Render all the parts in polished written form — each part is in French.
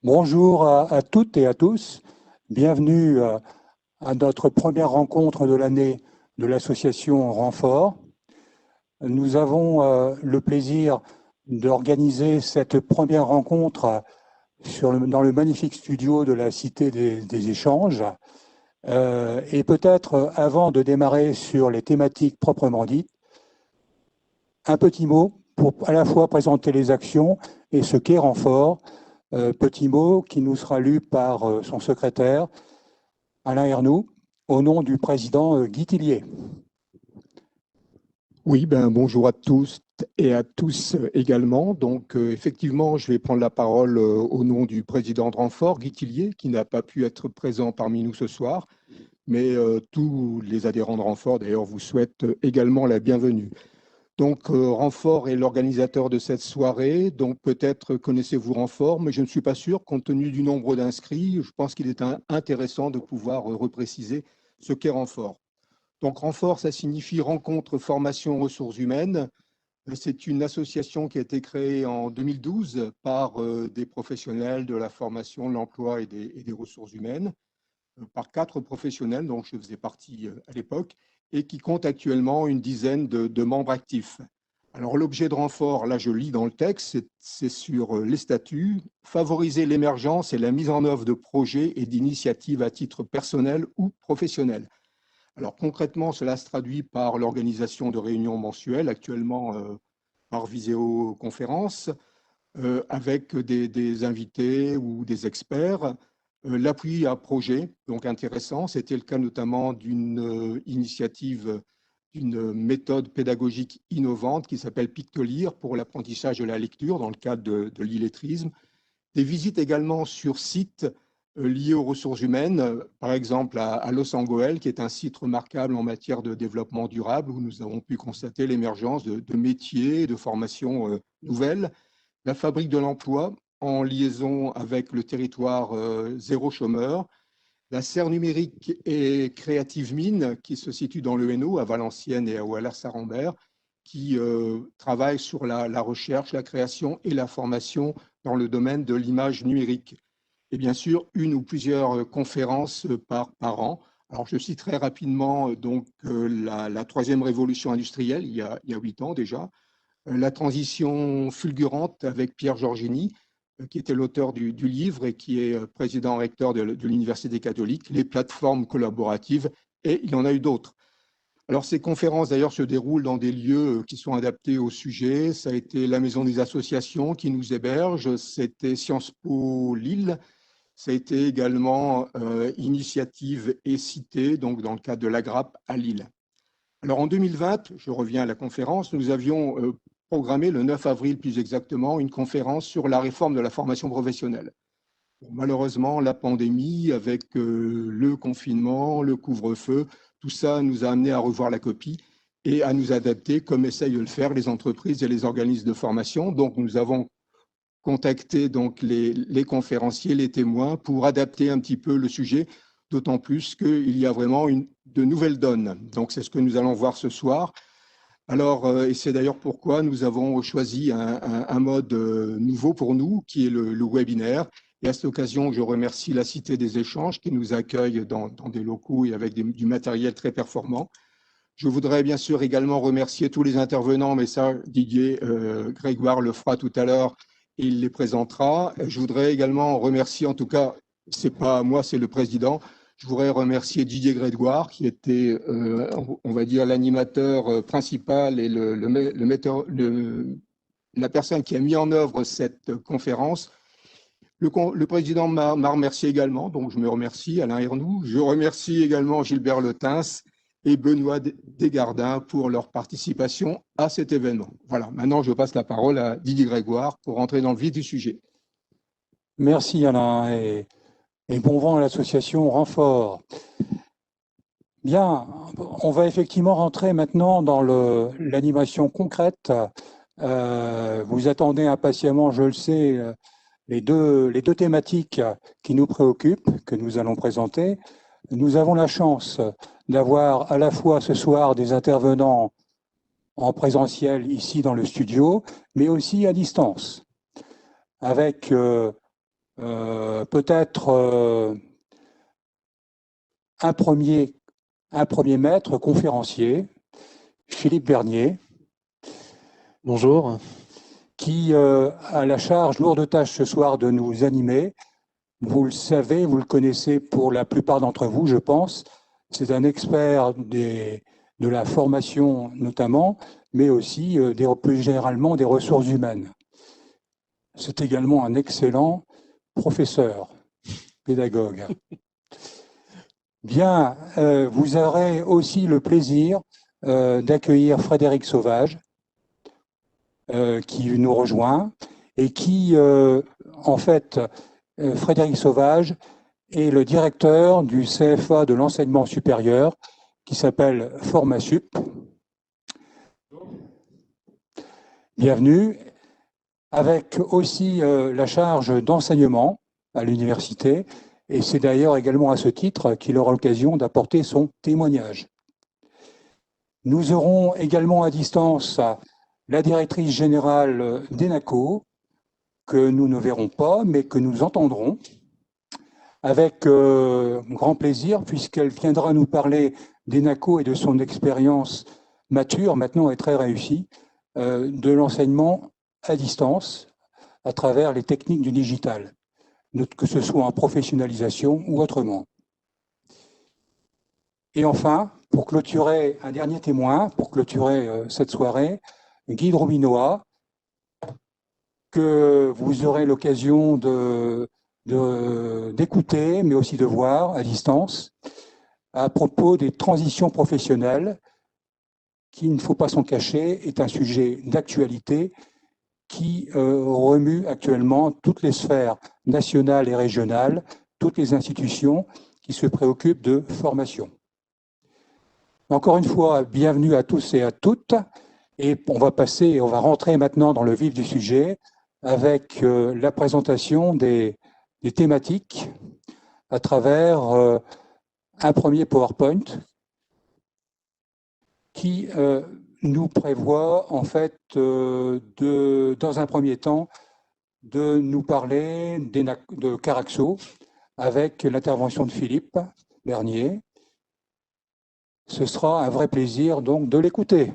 Bonjour à toutes et à tous. Bienvenue à notre première rencontre de l'année de l'association Renfort. Nous avons le plaisir d'organiser cette première rencontre dans le magnifique studio de la Cité des Échanges. Et peut-être avant de démarrer sur les thématiques proprement dites, un petit mot pour à la fois présenter les actions et ce qu'est Renfort. Petit mot qui nous sera lu par son secrétaire, Alain Ernoult, au nom du président Guy Tillier. Oui, bonjour à tous et à tous également. Donc, effectivement, je vais prendre la parole au nom du président de Renfort, Guy Tillier, qui n'a pas pu être présent parmi nous ce soir, mais tous les adhérents de Renfort, d'ailleurs, vous souhaitent également la bienvenue. Donc, Renfort est l'organisateur de cette soirée, donc peut-être connaissez-vous Renfort, mais je ne suis pas sûr, compte tenu du nombre d'inscrits, je pense qu'il est intéressant de pouvoir repréciser ce qu'est Renfort. Donc, Renfort, ça signifie Rencontre, Formation, Ressources Humaines. C'est une association qui a été créée en 2012 par des professionnels de la formation, de l'emploi et des ressources humaines, par 4 professionnels dont je faisais partie à l'époque, et qui compte actuellement une dizaine de membres actifs. Alors, l'objet de Renfort, là je lis dans le texte, c'est sur les statuts, favoriser l'émergence et la mise en œuvre de projets et d'initiatives à titre personnel ou professionnel. Alors concrètement, cela se traduit par l'organisation de réunions mensuelles, actuellement par visioconférence, avec des invités ou des experts. L'appui à projet, donc intéressant, c'était le cas notamment d'une initiative, d'une méthode pédagogique innovante qui s'appelle Pictolire pour l'apprentissage de la lecture dans le cadre de l'illettrisme. Des visites également sur site liées aux ressources humaines, par exemple à Los Angeles, qui est un site remarquable en matière de développement durable, où nous avons pu constater l'émergence de métiers et de formations nouvelles. La fabrique de l'emploi, en liaison avec le territoire zéro chômeur. La serre numérique et Creative Mine, qui se situe dans le Hainaut, à Valenciennes et à Ouallard-Sarambert, qui travaille sur la recherche, la création et la formation dans le domaine de l'image numérique. Et bien sûr, une ou plusieurs conférences par an. Alors, je citerai rapidement donc la troisième révolution industrielle, il y a 8 ans déjà, la transition fulgurante avec Pierre Giorgini, qui était l'auteur du livre et qui est président recteur de l'Université catholique, les plateformes collaboratives, et il y en a eu d'autres. Alors, ces conférences, d'ailleurs, se déroulent dans des lieux qui sont adaptés au sujet. Ça a été la Maison des associations qui nous héberge, c'était Sciences Po Lille, ça a été également Initiative et Cité, donc dans le cadre de l'AGRAP à Lille. Alors, en 2020, je reviens à la conférence, nous avions programmé le 9 avril plus exactement une conférence sur la réforme de la formation professionnelle. Bon, malheureusement, la pandémie, avec le confinement, le couvre-feu, tout ça nous a amené à revoir la copie et à nous adapter comme essayent de le faire les entreprises et les organismes de formation. Donc, nous avons contacté donc, les conférenciers, les témoins pour adapter un petit peu le sujet, d'autant plus qu'il y a vraiment de nouvelles donnes. Donc, c'est ce que nous allons voir ce soir. Alors, et c'est d'ailleurs pourquoi nous avons choisi un mode nouveau pour nous, qui est le webinaire. Et à cette occasion, je remercie la Cité des Échanges qui nous accueille dans des locaux et avec du matériel très performant. Je voudrais bien sûr également remercier tous les intervenants, mais ça, Didier Grégoire le fera tout à l'heure et il les présentera. Je voudrais également remercier, en tout cas, c'est pas moi, c'est le président, je voudrais remercier Didier Grégoire, qui était, on va dire, l'animateur principal et la personne qui a mis en œuvre cette conférence. Le président m'a remercié également, donc je me remercie, Alain Ernoult. Je remercie également Gilbert Letins et Benoît Desgardins pour leur participation à cet événement. Voilà, maintenant je passe la parole à Didier Grégoire pour rentrer dans le vif du sujet. Merci Alain et bon vent à l'association Renfort. Bien, on va effectivement rentrer maintenant dans l'animation concrète. Vous attendez impatiemment, je le sais, les deux thématiques qui nous préoccupent, que nous allons présenter. Nous avons la chance d'avoir à la fois ce soir des intervenants en présentiel ici dans le studio, mais aussi à distance, avec peut-être un premier maître conférencier, Philippe Bernier. Bonjour. Qui a la charge, lourde tâche ce soir de nous animer. Vous le savez, vous le connaissez pour la plupart d'entre vous, je pense. C'est un expert de la formation notamment, mais aussi plus généralement des ressources humaines. C'est également un excellent professeur, pédagogue. Bien, vous aurez aussi le plaisir d'accueillir Frédéric Sauvage, qui nous rejoint et qui, en fait, Frédéric Sauvage est le directeur du CFA de l'enseignement supérieur qui s'appelle Formasup. Bienvenue, avec aussi la charge d'enseignement à l'université, et c'est d'ailleurs également à ce titre qu'il aura l'occasion d'apporter son témoignage. Nous aurons également à distance la directrice générale d'ENACO, que nous ne verrons pas, mais que nous entendrons avec grand plaisir, puisqu'elle viendra nous parler d'ENACO et de son expérience mature, maintenant et très réussie, de l'enseignement à distance, à travers les techniques du digital, que ce soit en professionnalisation ou autrement. Et enfin, pour clôturer, un dernier témoin, pour clôturer cette soirée, Guy Drominoa, que vous aurez l'occasion d'écouter, mais aussi de voir à distance, à propos des transitions professionnelles, qui, il ne faut pas s'en cacher, est un sujet d'actualité qui remue actuellement toutes les sphères nationales et régionales, toutes les institutions qui se préoccupent de formation. Encore une fois, bienvenue à tous et à toutes. Et on va rentrer maintenant dans le vif du sujet avec la présentation des thématiques à travers un premier PowerPoint qui nous prévoit en fait dans un premier temps de nous parler de Caraxo avec l'intervention de Philippe Bernier. Ce sera un vrai plaisir donc de l'écouter.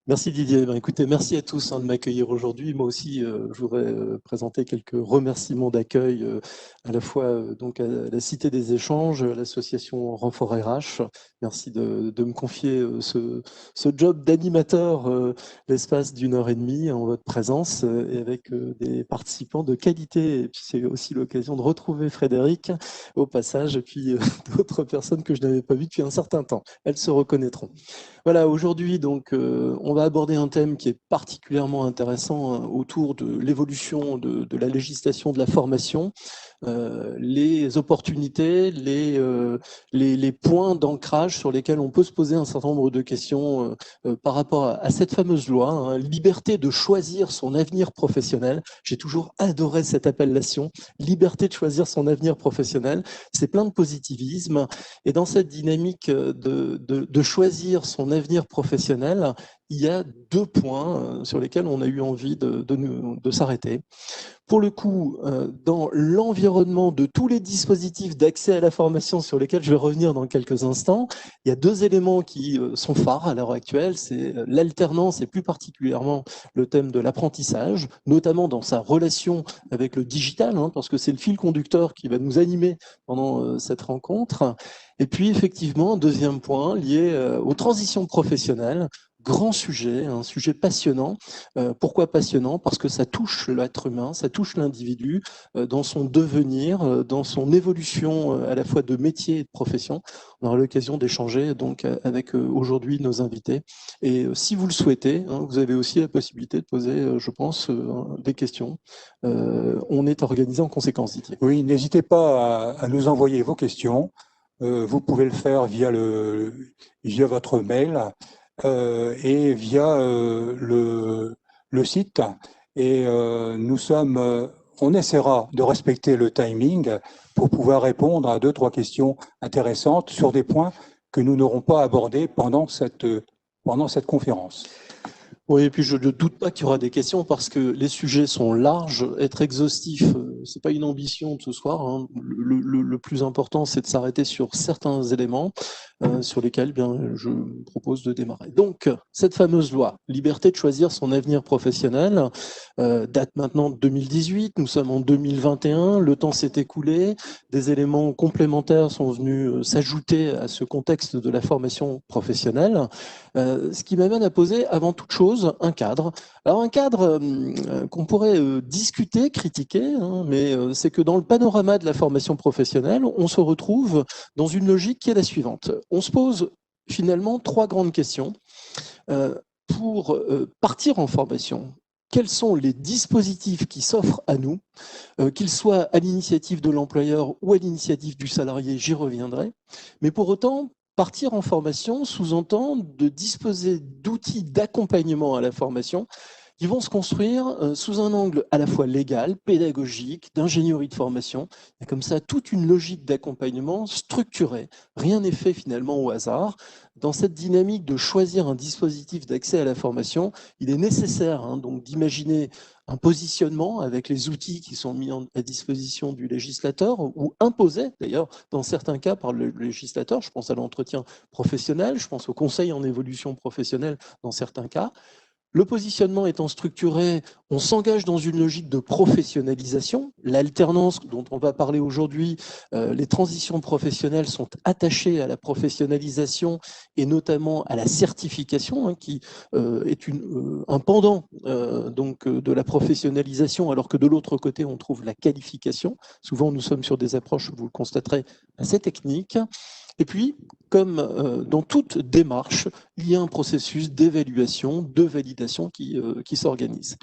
Merci Didier. Écoutez, merci à tous de m'accueillir aujourd'hui. Moi aussi, je voudrais présenter quelques remerciements d'accueil à la fois donc à la Cité des Échanges, à l'association Renfort RH. Merci de me confier ce job d'animateur l'espace d'une heure et demie en votre présence et avec des participants de qualité. Et puis c'est aussi l'occasion de retrouver Frédéric au passage et puis d'autres personnes que je n'avais pas vues depuis un certain temps. Elles se reconnaîtront. Voilà, aujourd'hui, donc, on va aborder un thème qui est particulièrement intéressant autour de l'évolution de la législation de la formation, les opportunités, les points d'ancrage sur lesquels on peut se poser un certain nombre de questions par rapport à cette fameuse loi, hein, liberté de choisir son avenir professionnel. J'ai toujours adoré cette appellation, liberté de choisir son avenir professionnel. C'est plein de positivisme. Et dans cette dynamique de choisir son avenir professionnel, il y a deux points sur lesquels on a eu envie de s'arrêter. Pour le coup, dans l'environnement de tous les dispositifs d'accès à la formation sur lesquels je vais revenir dans quelques instants, il y a deux éléments qui sont phares à l'heure actuelle, c'est l'alternance et plus particulièrement le thème de l'apprentissage, notamment dans sa relation avec le digital, hein, parce que c'est le fil conducteur qui va nous animer pendant cette rencontre. Et puis effectivement, deuxième point, lié aux transitions professionnelles, grand sujet, un sujet passionnant. Pourquoi passionnant? Parce que ça touche l'être humain, ça touche l'individu dans son devenir, dans son évolution à la fois de métier et de profession. On aura l'occasion d'échanger donc avec aujourd'hui nos invités. Et si vous le souhaitez, hein, vous avez aussi la possibilité de poser, je pense, des questions. On est organisé en conséquence, Didier. Oui, n'hésitez pas à nous envoyer vos questions. Vous pouvez le faire via votre mail et via le site. Et on essaiera de respecter le timing pour pouvoir répondre à 2-3 questions intéressantes sur des points que nous n'aurons pas abordés pendant cette conférence. Oui, et puis je ne doute pas qu'il y aura des questions parce que les sujets sont larges. Être exhaustif, c'est pas une ambition de ce soir, hein. Le plus important, c'est de s'arrêter sur certains éléments sur lesquels bien, je me propose de démarrer. Donc, cette fameuse loi, liberté de choisir son avenir professionnel, date maintenant de 2018, nous sommes en 2021, le temps s'est écoulé, des éléments complémentaires sont venus s'ajouter à ce contexte de la formation professionnelle, ce qui m'amène à poser avant toute chose un cadre. Alors un cadre qu'on pourrait discuter, critiquer, hein, mais c'est que dans le panorama de la formation professionnelle, on se retrouve dans une logique qui est la suivante. On se pose finalement trois grandes questions. Pour partir en formation, quels sont les dispositifs qui s'offrent à nous, qu'ils soient à l'initiative de l'employeur ou à l'initiative du salarié, j'y reviendrai. Mais pour autant, partir en formation sous-entend de disposer d'outils d'accompagnement à la formation qui vont se construire sous un angle à la fois légal, pédagogique, d'ingénierie de formation. Il y a comme ça toute une logique d'accompagnement structurée. Rien n'est fait finalement au hasard. Dans cette dynamique de choisir un dispositif d'accès à la formation, il est nécessaire donc d'imaginer un positionnement avec les outils qui sont mis à disposition du législateur ou imposés d'ailleurs dans certains cas par le législateur. Je pense à l'entretien professionnel, je pense au conseil en évolution professionnelle dans certains cas. Le positionnement étant structuré, on s'engage dans une logique de professionnalisation. L'alternance dont on va parler aujourd'hui, les transitions professionnelles sont attachées à la professionnalisation et notamment à la certification, qui est un pendant donc de la professionnalisation, alors que de l'autre côté, on trouve la qualification. Souvent, nous sommes sur des approches, vous le constaterez, assez techniques. Et puis, comme dans toute démarche, il y a un processus d'évaluation, de validation qui s'organise.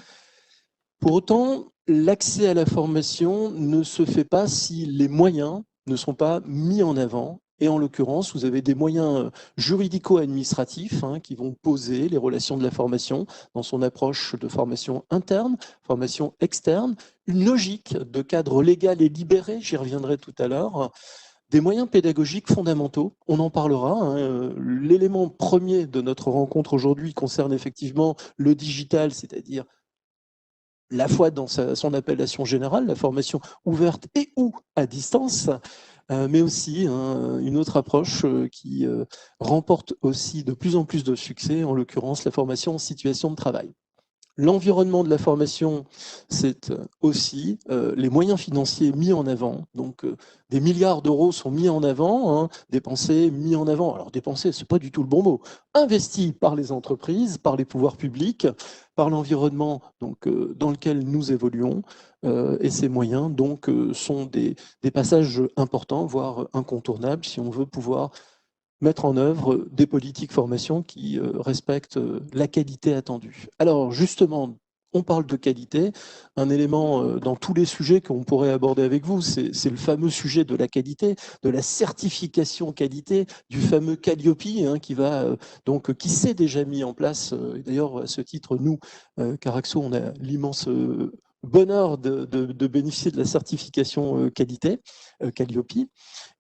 Pour autant, l'accès à la formation ne se fait pas si les moyens ne sont pas mis en avant. Et en l'occurrence, vous avez des moyens juridico-administratifs qui vont poser les relations de la formation dans son approche de formation interne, formation externe, une logique de cadre légal et libéré, j'y reviendrai tout à l'heure. Des moyens pédagogiques fondamentaux, on en parlera. L'élément premier de notre rencontre aujourd'hui concerne effectivement le digital, c'est-à-dire la fois dans son appellation générale, la formation ouverte et ou à distance, mais aussi une autre approche qui remporte aussi de plus en plus de succès, en l'occurrence la formation en situation de travail. L'environnement de la formation, c'est aussi les moyens financiers mis en avant. Donc, des milliards d'euros sont mis en avant, dépensés, mis en avant. Alors, dépensés, ce n'est pas du tout le bon mot. Investis par les entreprises, par les pouvoirs publics, par l'environnement dans lequel nous évoluons. Et ces moyens, donc, sont des passages importants, voire incontournables, si on veut pouvoir mettre en œuvre des politiques formation qui respectent la qualité attendue. Alors justement, on parle de qualité, un élément dans tous les sujets qu'on pourrait aborder avec vous, c'est le fameux sujet de la qualité, de la certification qualité, du fameux Calliope qui s'est déjà mis en place. D'ailleurs, à ce titre, nous, Caraxo, on a l'immense bonheur de bénéficier de la certification qualité, Calliope,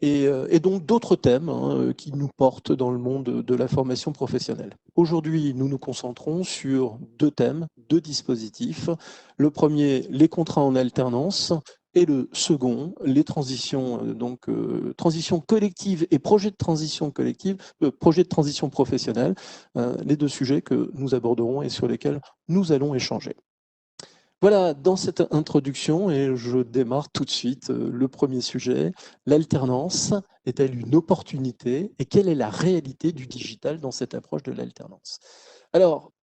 et donc d'autres thèmes qui nous portent dans le monde de la formation professionnelle. Aujourd'hui, nous nous concentrons sur deux thèmes, deux dispositifs. Le premier, les contrats en alternance, et le second, les transitions, transition collective et projet de transition collective, projet de transition professionnelle, les deux sujets que nous aborderons et sur lesquels nous allons échanger. Voilà, dans cette introduction, et je démarre tout de suite le premier sujet, l'alternance est-elle une opportunité et quelle est la réalité du digital dans cette approche de l'alternance? Alors,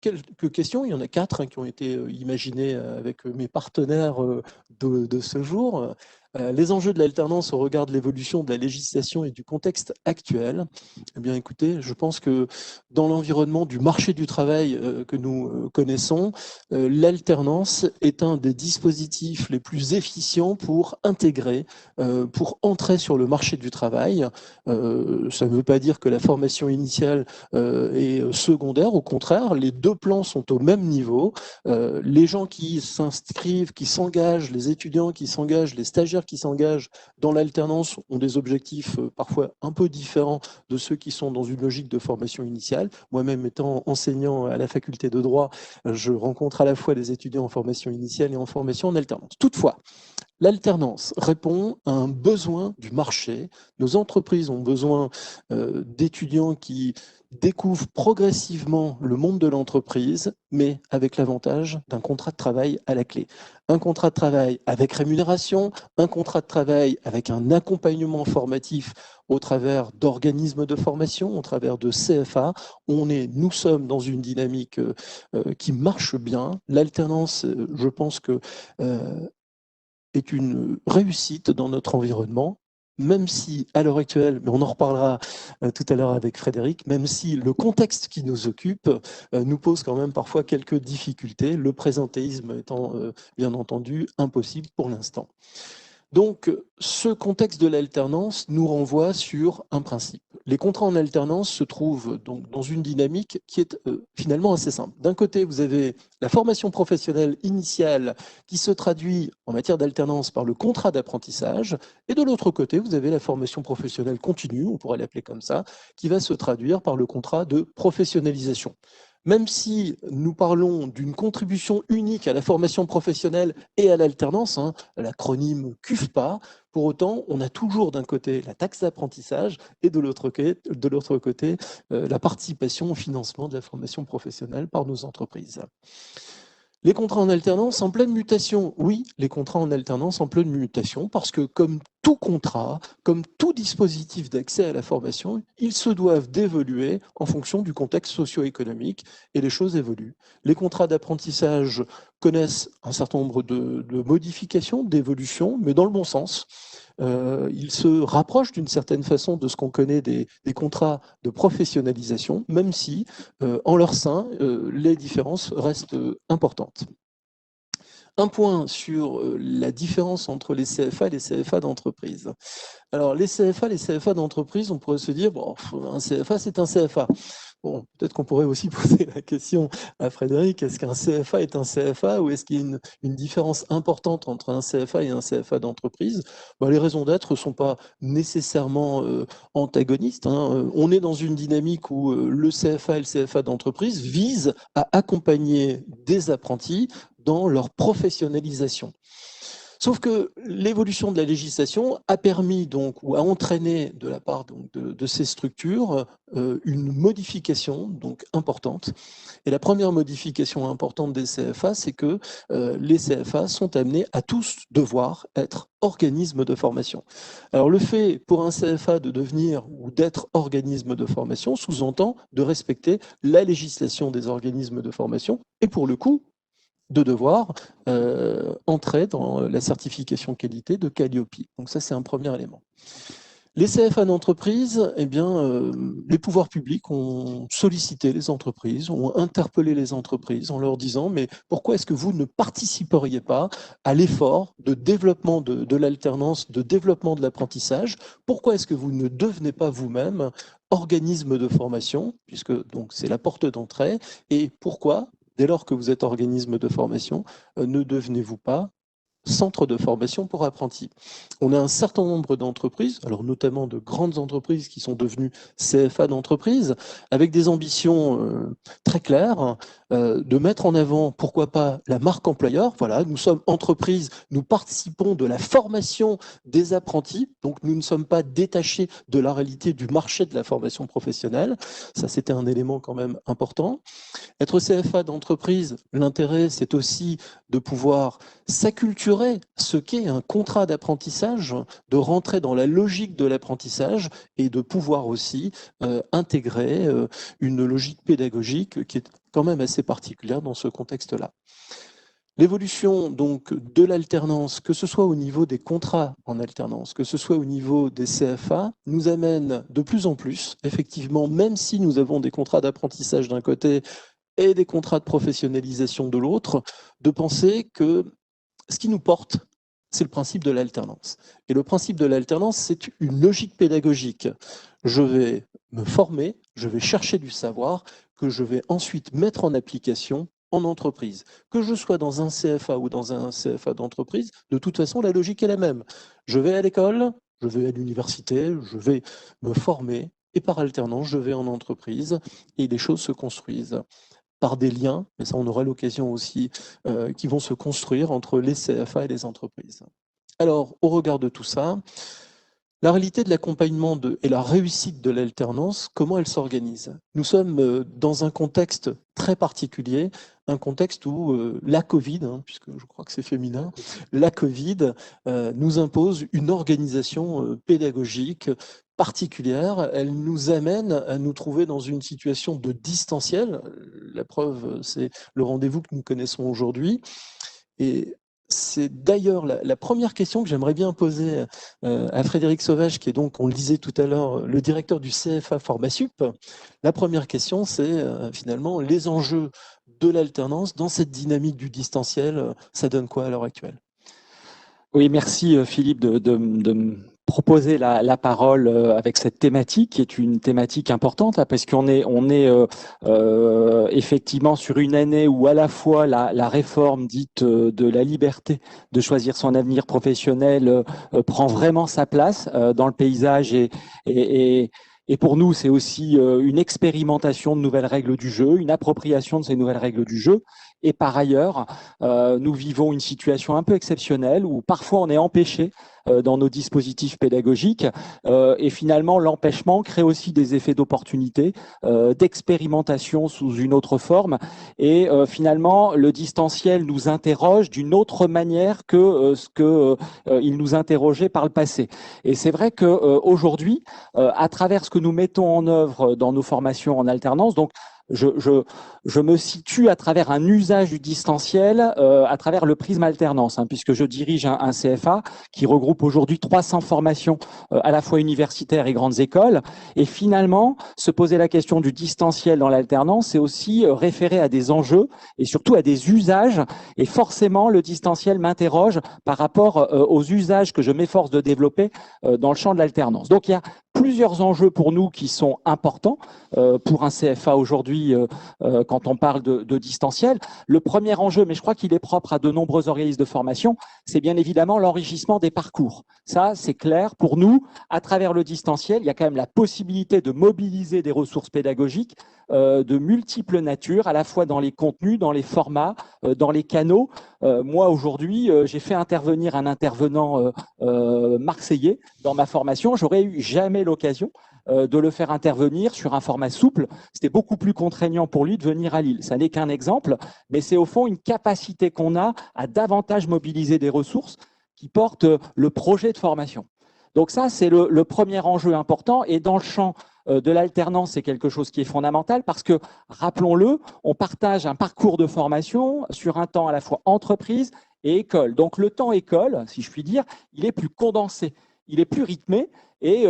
quelques questions, il y en a 4 qui ont été imaginées avec mes partenaires de ce jour. Les enjeux de l'alternance au regard de l'évolution de la législation et du contexte actuel. Eh bien, écoutez, je pense que dans l'environnement du marché du travail que nous connaissons, l'alternance est un des dispositifs les plus efficients pour intégrer, pour entrer sur le marché du travail. Ça ne veut pas dire que la formation initiale est secondaire, au contraire, les deux plans sont au même niveau. Les gens qui s'inscrivent, qui s'engagent, les étudiants qui s'engagent, les stagiaires stagiaires qui s'engagent dans l'alternance ont des objectifs parfois un peu différents de ceux qui sont dans une logique de formation initiale. Moi-même étant enseignant à la faculté de droit, je rencontre à la fois des étudiants en formation initiale et en formation en alternance. Toutefois, l'alternance répond à un besoin du marché. Nos entreprises ont besoin d'étudiants qui découvrent progressivement le monde de l'entreprise, mais avec l'avantage d'un contrat de travail à la clé. Un contrat de travail avec rémunération, un contrat de travail avec un accompagnement formatif au travers d'organismes de formation, au travers de CFA. Nous sommes dans une dynamique qui marche bien. L'alternance, je pense que est une réussite dans notre environnement, même si, à l'heure actuelle, mais on en reparlera tout à l'heure avec Frédéric, même si le contexte qui nous occupe nous pose quand même parfois quelques difficultés, le présentéisme étant bien entendu impossible pour l'instant. Donc, ce contexte de l'alternance nous renvoie sur un principe. Les contrats en alternance se trouvent donc dans une dynamique qui est finalement assez simple. D'un côté, vous avez la formation professionnelle initiale qui se traduit en matière d'alternance par le contrat d'apprentissage, et de l'autre côté, vous avez la formation professionnelle continue, on pourrait l'appeler comme ça, qui va se traduire par le contrat de professionnalisation. Même si nous parlons d'une contribution unique à la formation professionnelle et à l'alternance, l'acronyme CUFPA, pour autant, on a toujours d'un côté la taxe d'apprentissage et de l'autre côté la participation au financement de la formation professionnelle par nos entreprises. Les contrats en alternance en pleine mutation. Oui, les contrats en alternance en pleine mutation, parce que comme tout contrat, comme tout dispositif d'accès à la formation, ils se doivent d'évoluer en fonction du contexte socio-économique, et les choses évoluent. Les contrats d'apprentissage connaissent un certain nombre de modifications, d'évolutions, mais dans le bon sens. Ils se rapprochent d'une certaine façon de ce qu'on connaît des contrats de professionnalisation, même si, en leur sein, les différences restent importantes. Un point sur la différence entre les CFA et les CFA d'entreprise. Alors, les CFA d'entreprise, on pourrait se dire, bon, un CFA, c'est un CFA. Bon, peut-être qu'on pourrait aussi poser la question à Frédéric, est-ce qu'un CFA est un CFA ou est-ce qu'il y a une différence importante entre un CFA et un CFA d'entreprise? Les raisons d'être ne sont pas nécessairement antagonistes. On est dans une dynamique où le CFA et le CFA d'entreprise visent à accompagner des apprentis dans leur professionnalisation. Sauf que l'évolution de la législation a permis donc, ou a entraîné de la part donc, de ces structures une modification donc importante. Et la première modification importante des CFA, c'est que les CFA sont amenés à tous devoir être organismes de formation. Alors le fait pour un CFA de devenir ou d'être organisme de formation sous-entend de respecter la législation des organismes de formation et pour le coup, de devoir entrer dans la certification qualité de Calliope. Donc ça, c'est un premier élément. Les CFA d'entreprise, eh bien, les pouvoirs publics ont sollicité les entreprises, ont interpellé les entreprises en leur disant « mais pourquoi est-ce que vous ne participeriez pas à l'effort de développement de l'alternance, de développement de l'apprentissage? Pourquoi est-ce que vous ne devenez pas vous-même organisme de formation, puisque donc c'est la porte d'entrée, et pourquoi dès lors que vous êtes organisme de formation, ne devenez-vous pas centre de formation pour apprentis? On a un certain nombre d'entreprises, alors notamment de grandes entreprises qui sont devenues CFA d'entreprise, avec des ambitions très claires, de mettre en avant, pourquoi pas, la marque employeur. Voilà, nous sommes entreprises, nous participons de la formation des apprentis, donc nous ne sommes pas détachés de la réalité du marché de la formation professionnelle. Ça, c'était un élément quand même important. Être CFA d'entreprise, l'intérêt, c'est aussi de pouvoir s'acculturer ce qu'est un contrat d'apprentissage, de rentrer dans la logique de l'apprentissage et de pouvoir aussi intégrer une logique pédagogique qui est quand même assez particulière dans ce contexte-là. L'évolution donc de l'alternance, que ce soit au niveau des contrats en alternance, que ce soit au niveau des CFA, nous amène de plus en plus, effectivement, même si nous avons des contrats d'apprentissage d'un côté et des contrats de professionnalisation de l'autre, de penser que ce qui nous porte, c'est le principe de l'alternance. Et le principe de l'alternance, c'est une logique pédagogique. Je vais me former, je vais chercher du savoir, que je vais ensuite mettre en application en entreprise. Que je sois dans un CFA ou dans un CFA d'entreprise, de toute façon, la logique est la même. Je vais à l'école, je vais à l'université, je vais me former, et par alternance, je vais en entreprise, et les choses se construisent par des liens, mais ça on aura l'occasion aussi, qui vont se construire entre les CFA et les entreprises. Alors, au regard de tout ça, la réalité de l'accompagnement et la réussite de l'alternance, comment elle s'organise? Nous sommes dans un contexte très particulier, un contexte où la Covid, puisque je crois que c'est féminin, la Covid nous impose une organisation pédagogique particulière. Elle nous amène à nous trouver dans une situation de distanciel. La preuve, c'est le rendez-vous que nous connaissons aujourd'hui. Et c'est d'ailleurs la première question que j'aimerais bien poser à Frédéric Sauvage, qui est donc, on le disait tout à l'heure, le directeur du CFA Formasup. La première question, c'est finalement les enjeux de l'alternance dans cette dynamique du distanciel. Ça donne quoi à l'heure actuelle? Oui, merci Philippe de me proposer la parole avec cette thématique, qui est une thématique importante, là, parce qu'on est, effectivement sur une année où à la fois la réforme dite de la liberté de choisir son avenir professionnel prend vraiment sa place dans le paysage et pour nous, c'est aussi une expérimentation de nouvelles règles du jeu, une appropriation de ces nouvelles règles du jeu. Et par ailleurs, nous vivons une situation un peu exceptionnelle où parfois on est empêché dans nos dispositifs pédagogiques et finalement l'empêchement crée aussi des effets d'opportunité, d'expérimentation sous une autre forme et finalement le distanciel nous interroge d'une autre manière que ce que il nous interrogeait par le passé. Et c'est vrai que aujourd'hui, à travers ce que nous mettons en œuvre dans nos formations en alternance, donc je me situe à travers un usage du distanciel, à travers le prisme alternance, puisque je dirige un CFA qui regroupe aujourd'hui 300 formations à la fois universitaires et grandes écoles. Et finalement, se poser la question du distanciel dans l'alternance, c'est aussi référer à des enjeux et surtout à des usages. Et forcément, le distanciel m'interroge par rapport aux usages que je m'efforce de développer dans le champ de l'alternance. Donc, il y a plusieurs enjeux pour nous qui sont importants pour un CFA aujourd'hui quand on parle de distanciel. Le premier enjeu, mais je crois qu'il est propre à de nombreux organismes de formation, c'est bien évidemment l'enrichissement des parcours. Ça, c'est clair. Pour nous, à travers le distanciel, il y a quand même la possibilité de mobiliser des ressources pédagogiques de multiples natures, à la fois dans les contenus, dans les formats, dans les canaux. Moi, aujourd'hui, j'ai fait intervenir un intervenant marseillais dans ma formation. J'aurais eu jamais l'occasion de le faire intervenir sur un format souple. C'était beaucoup plus contraignant pour lui de venir à Lille. Ça n'est qu'un exemple, mais c'est au fond une capacité qu'on a à davantage mobiliser des ressources qui portent le projet de formation. Donc ça, c'est le premier enjeu important. Et dans le champ de l'alternance, c'est quelque chose qui est fondamental parce que, rappelons-le, on partage un parcours de formation sur un temps à la fois entreprise et école. Donc le temps école, si je puis dire, il est plus condensé, il est plus rythmé. Et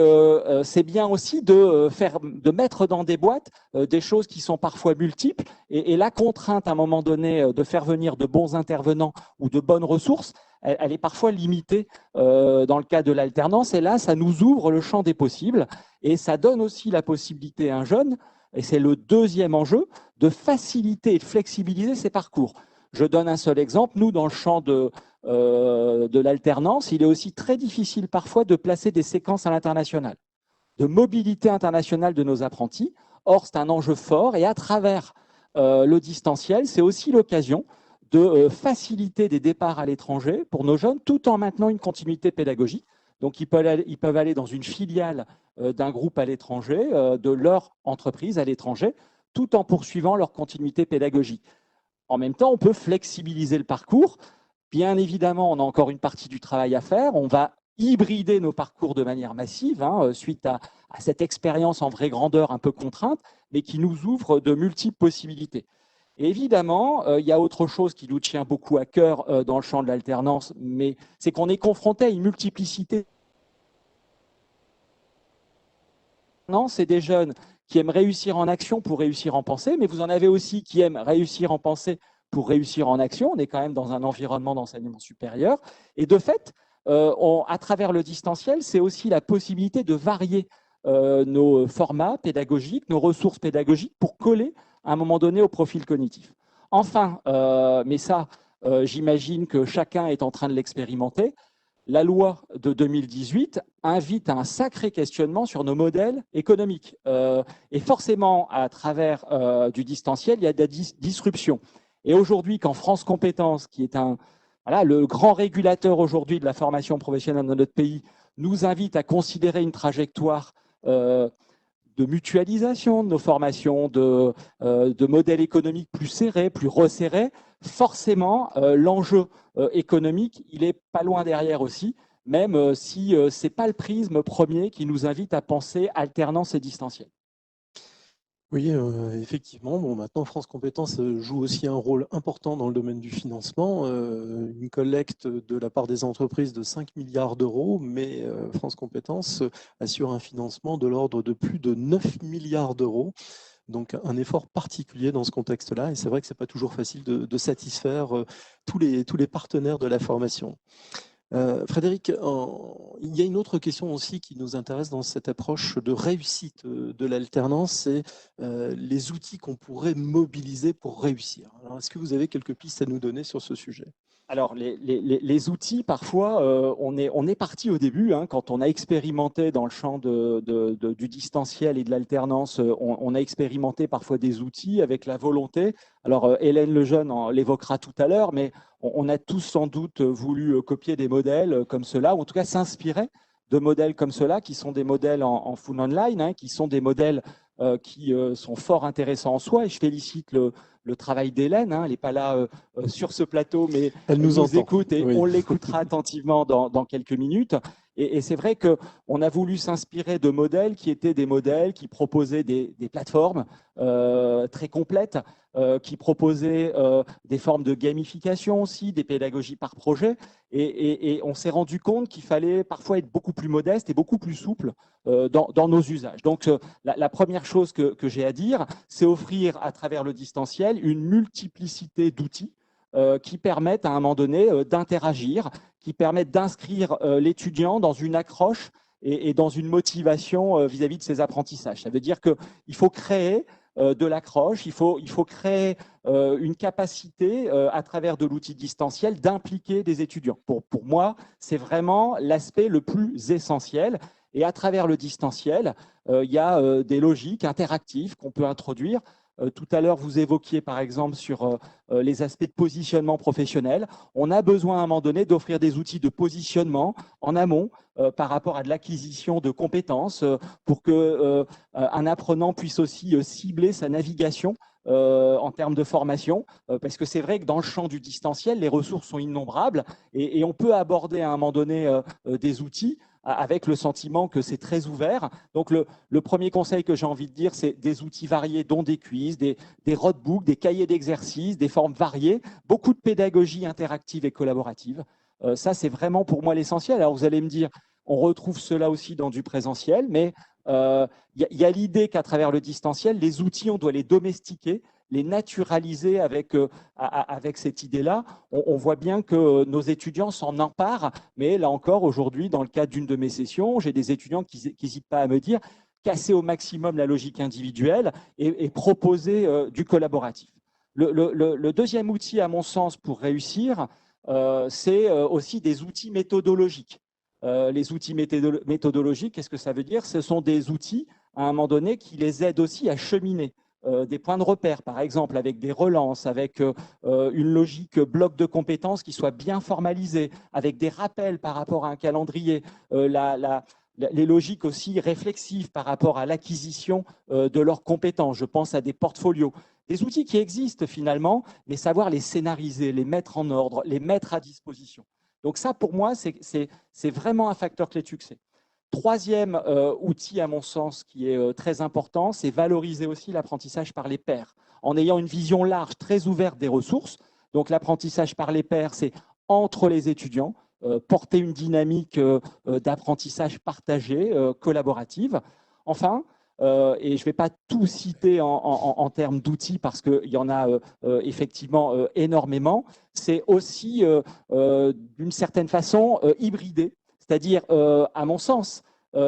c'est bien aussi de mettre dans des boîtes des choses qui sont parfois multiples. Et la contrainte, à un moment donné, de faire venir de bons intervenants ou de bonnes ressources, elle est parfois limitée dans le cas de l'alternance. Et là, ça nous ouvre le champ des possibles. Et ça donne aussi la possibilité à un jeune, et c'est le deuxième enjeu, de faciliter et de flexibiliser ses parcours. Je donne un seul exemple. Nous, dans le champ de l'alternance, il est aussi très difficile parfois de placer des séquences à l'international, de mobilité internationale de nos apprentis. Or, c'est un enjeu fort et à travers le distanciel, c'est aussi l'occasion de faciliter des départs à l'étranger pour nos jeunes tout en maintenant une continuité pédagogique. Donc, ils peuvent aller dans une filiale d'un groupe à l'étranger, de leur entreprise à l'étranger, tout en poursuivant leur continuité pédagogique. En même temps, on peut flexibiliser le parcours. Bien évidemment, on a encore une partie du travail à faire. On va hybrider nos parcours de manière massive suite à cette expérience en vraie grandeur un peu contrainte, mais qui nous ouvre de multiples possibilités. Et évidemment, il y a autre chose qui nous tient beaucoup à cœur dans le champ de l'alternance, mais c'est qu'on est confronté à une multiplicité. C'est des jeunes qui aiment réussir en action pour réussir en pensée, mais vous en avez aussi qui aiment réussir en pensée pour réussir en action. On est quand même dans un environnement d'enseignement supérieur. Et de fait, à travers le distanciel, c'est aussi la possibilité de varier nos formats pédagogiques, nos ressources pédagogiques pour coller à un moment donné au profil cognitif. Enfin, mais ça, j'imagine que chacun est en train de l'expérimenter, la loi de 2018 invite à un sacré questionnement sur nos modèles économiques. Et forcément, à travers du distanciel, il y a des disruptions. Et aujourd'hui, quand France Compétences, qui est le grand régulateur aujourd'hui de la formation professionnelle dans notre pays, nous invite à considérer une trajectoire de mutualisation de nos formations, de modèles économiques plus serrés, plus resserrés, forcément, l'enjeu économique, il n'est pas loin derrière aussi, même si ce n'est pas le prisme premier qui nous invite à penser alternance et distanciel. Oui, effectivement. Bon, maintenant, France Compétences joue aussi un rôle important dans le domaine du financement. Une collecte de la part des entreprises de 5 milliards d'euros, mais France Compétences assure un financement de l'ordre de plus de 9 milliards d'euros. Donc, un effort particulier dans ce contexte-là. Et c'est vrai que ce n'est pas toujours facile de satisfaire tous les partenaires de la formation. Frédéric, il y a une autre question aussi qui nous intéresse dans cette approche de réussite de l'alternance, c'est les outils qu'on pourrait mobiliser pour réussir. Alors, est-ce que vous avez quelques pistes à nous donner sur ce sujet ? Alors, les outils, parfois, on est parti au début, quand on a expérimenté dans le champ du distanciel et de l'alternance, on a expérimenté parfois des outils avec la volonté. Alors, Hélène Lejeune l'évoquera tout à l'heure, mais on a tous sans doute voulu copier des modèles comme cela, ou en tout cas s'inspirer de modèles comme cela, qui sont des modèles en full online, qui sont des modèles qui sont fort intéressants en soi. Et je félicite le travail d'Hélène. Elle n'est pas là sur ce plateau, mais elle nous écoute et on l'écoutera attentivement dans quelques minutes. Et c'est vrai qu'on a voulu s'inspirer de modèles qui étaient des modèles qui proposaient des plateformes très complètes, qui proposaient des formes de gamification aussi, des pédagogies par projet. Et on s'est rendu compte qu'il fallait parfois être beaucoup plus modeste et beaucoup plus souple dans nos usages. Donc, la première chose que j'ai à dire, c'est offrir à travers le distanciel une multiplicité d'outils qui permettent à un moment donné d'interagir, qui permettent d'inscrire l'étudiant dans une accroche et dans une motivation vis-à-vis de ses apprentissages. Ça veut dire qu'il faut créer de l'accroche, il faut créer une capacité à travers de l'outil distanciel d'impliquer des étudiants. Pour moi, c'est vraiment l'aspect le plus essentiel. Et à travers le distanciel, il y a des logiques interactives qu'on peut introduire. Tout à l'heure, vous évoquiez par exemple sur les aspects de positionnement professionnel. On a besoin à un moment donné d'offrir des outils de positionnement en amont par rapport à de l'acquisition de compétences pour qu'un apprenant puisse aussi cibler sa navigation en termes de formation, parce que c'est vrai que dans le champ du distanciel, les ressources sont innombrables et on peut aborder à un moment donné des outils avec le sentiment que c'est très ouvert. Donc, le premier conseil que j'ai envie de dire, c'est des outils variés, dont des quiz, des roadbooks, des cahiers d'exercices, des formes variées, beaucoup de pédagogie interactive et collaborative. Ça, c'est vraiment pour moi l'essentiel. Alors, vous allez me dire, on retrouve cela aussi dans du présentiel, mais il y a l'idée qu'à travers le distanciel, les outils, on doit les domestiquer, les naturaliser avec cette idée-là. On voit bien que nos étudiants s'en emparent, mais là encore, aujourd'hui, dans le cadre d'une de mes sessions, j'ai des étudiants qui n'hésitent pas à me dire casser au maximum la logique individuelle et proposer du collaboratif. Le deuxième outil, à mon sens, pour réussir, c'est aussi des outils méthodologiques. Les outils méthodologiques, qu'est-ce que ça veut dire? Ce sont des outils, à un moment donné, qui les aident aussi à cheminer. Des points de repère, par exemple, avec des relances, avec une logique bloc de compétences qui soit bien formalisée, avec des rappels par rapport à un calendrier, les logiques aussi réflexives par rapport à l'acquisition de leurs compétences. Je pense à des portfolios. Des outils qui existent finalement, mais savoir les scénariser, les mettre en ordre, les mettre à disposition. Donc ça, pour moi, c'est vraiment un facteur clé de succès. Troisième outil, à mon sens, qui est très important, c'est valoriser aussi l'apprentissage par les pairs, en ayant une vision large, très ouverte des ressources. Donc l'apprentissage par les pairs, c'est entre les étudiants, porter une dynamique d'apprentissage partagé, collaborative. Enfin, et je ne vais pas tout citer en termes d'outils parce qu'il y en a effectivement énormément, c'est aussi d'une certaine façon hybridé. C'est-à-dire, à mon sens,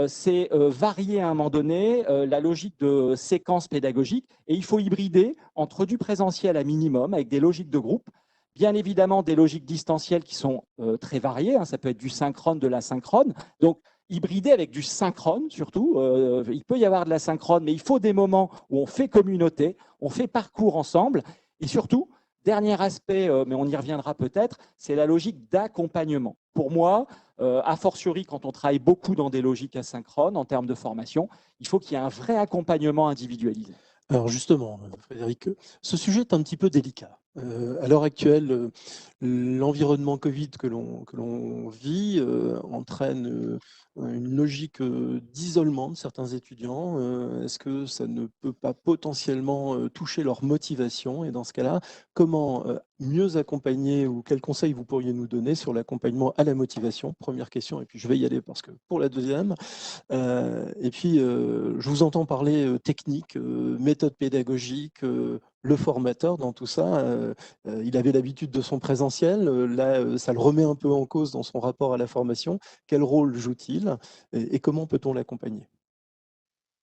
c'est varier à un moment donné la logique de séquence pédagogique et il faut hybrider entre du présentiel à minimum avec des logiques de groupe, bien évidemment des logiques distancielles qui sont très variées, hein, ça peut être du synchrone, de l'asynchrone, donc hybrider avec du synchrone surtout, il peut y avoir de l'asynchrone, mais il faut des moments où on fait communauté, on fait parcours ensemble et surtout, dernier aspect, mais on y reviendra peut-être, c'est la logique d'accompagnement. Pour moi, a fortiori, quand on travaille beaucoup dans des logiques asynchrones en termes de formation, il faut qu'il y ait un vrai accompagnement individualisé. Alors justement, Frédéric, ce sujet est un petit peu délicat. À l'heure actuelle, l'environnement Covid que l'on vit entraîne une logique d'isolement de certains étudiants. Est-ce que ça ne peut pas potentiellement toucher leur motivation? Et dans ce cas-là, comment mieux accompagner ou quels conseils vous pourriez nous donner sur l'accompagnement à la motivation? Première question, et puis je vais y aller parce que pour la deuxième. Et puis, je vous entends parler technique, méthode pédagogique, le formateur dans tout ça. Il avait l'habitude de son présentiel. Là, ça le remet un peu en cause dans son rapport à la formation. Quel rôle joue-t-il et comment peut-on l'accompagner?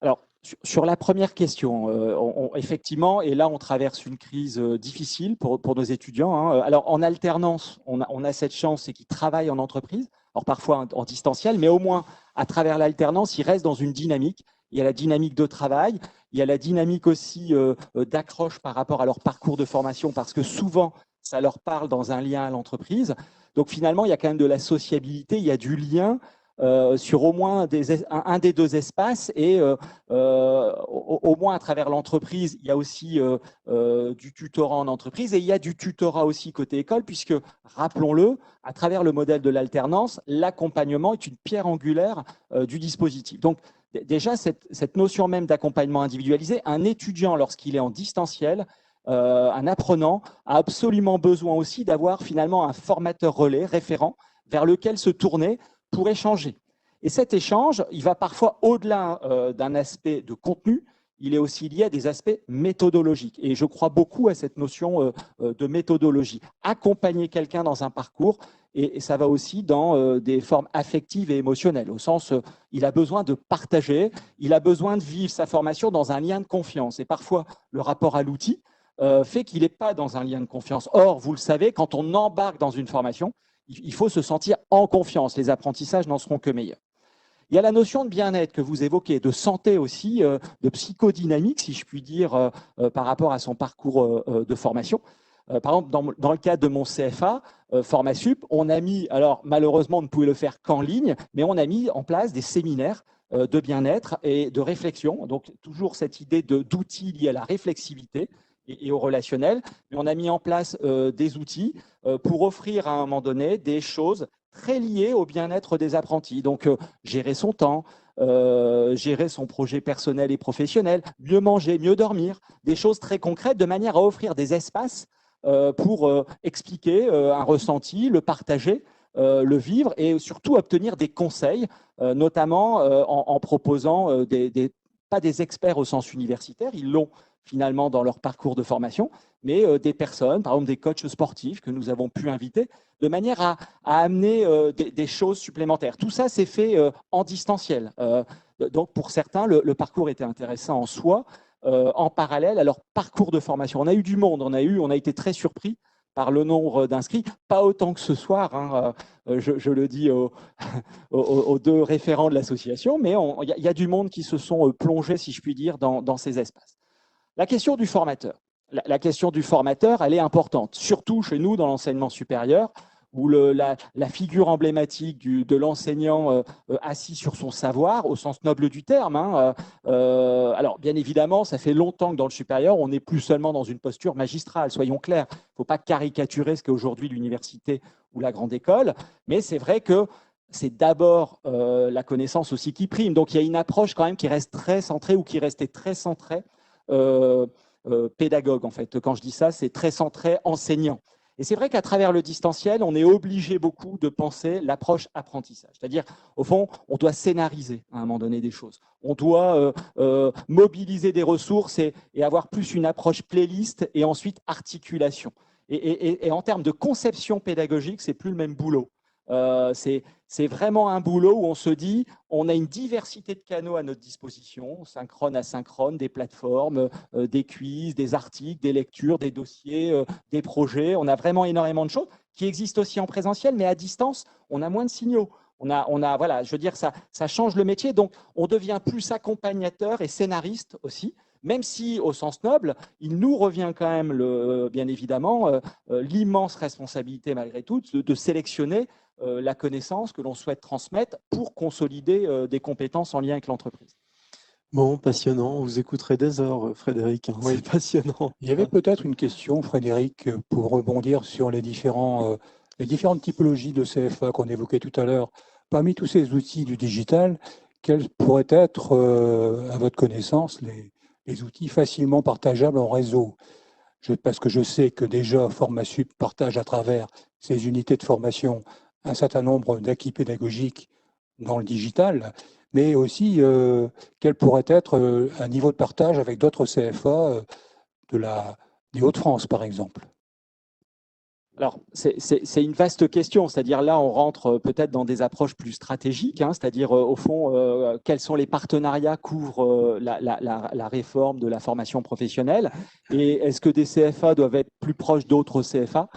Alors, sur la première question, effectivement, et là, on traverse une crise difficile pour nos étudiants, hein. Alors, en alternance, on a cette chance, c'est qu'ils travaillent en entreprise, alors parfois en distanciel, mais au moins, à travers l'alternance, ils restent dans une dynamique. Il y a la dynamique de travail, il y a la dynamique aussi d'accroche par rapport à leur parcours de formation, parce que souvent, ça leur parle dans un lien à l'entreprise. Donc, finalement, il y a quand même de la sociabilité, il y a du lien, sur au moins un des deux espaces et au moins à travers l'entreprise, il y a aussi du tutorat en entreprise et il y a du tutorat aussi côté école puisque, rappelons-le, à travers le modèle de l'alternance, l'accompagnement est une pierre angulaire du dispositif. Donc, déjà, cette notion même d'accompagnement individualisé, un étudiant, lorsqu'il est en distanciel, un apprenant a absolument besoin aussi d'avoir finalement un formateur relais, référent, vers lequel se tourner pour échanger. Et cet échange, il va parfois au-delà d'un aspect de contenu, il est aussi lié à des aspects méthodologiques. Et je crois beaucoup à cette notion de méthodologie. Accompagner quelqu'un dans un parcours, et ça va aussi dans des formes affectives et émotionnelles, au sens, il a besoin de partager, il a besoin de vivre sa formation dans un lien de confiance. Et parfois, le rapport à l'outil fait qu'il n'est pas dans un lien de confiance. Or, vous le savez, quand on embarque dans une formation, il faut se sentir en confiance. Les apprentissages n'en seront que meilleurs. Il y a la notion de bien-être que vous évoquez, de santé aussi, de psychodynamique, si je puis dire, par rapport à son parcours de formation. Par exemple, dans le cadre de mon CFA, Formasup, on a mis, alors malheureusement, on ne pouvait le faire qu'en ligne, mais on a mis en place des séminaires de bien-être et de réflexion. Donc, toujours cette idée d'outils liés à la réflexivité et au relationnel. Mais on a mis en place des outils pour offrir à un moment donné des choses très liées au bien-être des apprentis. Donc, gérer son temps, gérer son projet personnel et professionnel, mieux manger, mieux dormir, des choses très concrètes de manière à offrir des espaces pour expliquer un ressenti, le partager, le vivre et surtout obtenir des conseils, notamment en proposant pas des experts au sens universitaire, ils l'ont finalement dans leur parcours de formation, mais des personnes, par exemple des coachs sportifs que nous avons pu inviter, de manière à amener des choses supplémentaires. Tout ça, c'est fait en distanciel. Donc, pour certains, le parcours était intéressant en soi, en parallèle à leur parcours de formation. On a eu du monde, on a été très surpris par le nombre d'inscrits, pas autant que ce soir, hein, je le dis aux deux référents de l'association, mais il y a du monde qui se sont plongés, si je puis dire, dans ces espaces. La question du formateur. La question du formateur, elle est importante, surtout chez nous dans l'enseignement supérieur, où la figure emblématique de l'enseignant assis sur son savoir, au sens noble du terme. Hein, alors, bien évidemment, ça fait longtemps que dans le supérieur, on n'est plus seulement dans une posture magistrale, soyons clairs. Il ne faut pas caricaturer ce qu'est aujourd'hui l'université ou la grande école, mais c'est vrai que c'est d'abord la connaissance aussi qui prime. Donc, il y a une approche quand même qui reste très centrée ou qui restait très centrée pédagogue, en fait. Quand je dis ça, c'est très centré enseignant. Et c'est vrai qu'à travers le distanciel, on est obligé beaucoup de penser l'approche apprentissage. C'est-à-dire, au fond, on doit scénariser à un moment donné des choses. On doit mobiliser des ressources et avoir plus une approche playlist et ensuite articulation. Et en termes de conception pédagogique, c'est plus le même boulot. C'est vraiment un boulot où on se dit, on a une diversité de canaux à notre disposition, synchrone, asynchrone, des plateformes, des quiz, des articles, des lectures, des dossiers, des projets. On a vraiment énormément de choses qui existent aussi en présentiel, mais à distance, on a moins de signaux. Voilà, je veux dire, ça change le métier. Donc, on devient plus accompagnateur et scénariste aussi, même si, au sens noble, il nous revient quand même, bien évidemment, l'immense responsabilité, malgré tout, de sélectionner la connaissance que l'on souhaite transmettre pour consolider des compétences en lien avec l'entreprise. Bon, passionnant. Vous écouterez des heures, Frédéric. Oui. C'est passionnant. Il y avait peut-être une question, Frédéric, pour rebondir sur les différentes typologies de CFA qu'on évoquait tout à l'heure. Parmi tous ces outils du digital, quels pourraient être, à votre connaissance, les outils facilement partageables en réseau? Parce que je sais que déjà Formasup partage à travers ses unités de formation un certain nombre d'acquis pédagogiques dans le digital, mais aussi quel pourrait être un niveau de partage avec d'autres CFA des Hauts-de-France, par exemple. Alors, c'est une vaste question, c'est-à-dire là, on rentre peut-être dans des approches plus stratégiques, c'est-à-dire au fond, quels sont les partenariats couvrent la réforme de la formation professionnelle et est-ce que des CFA doivent être plus proches d'autres CFA?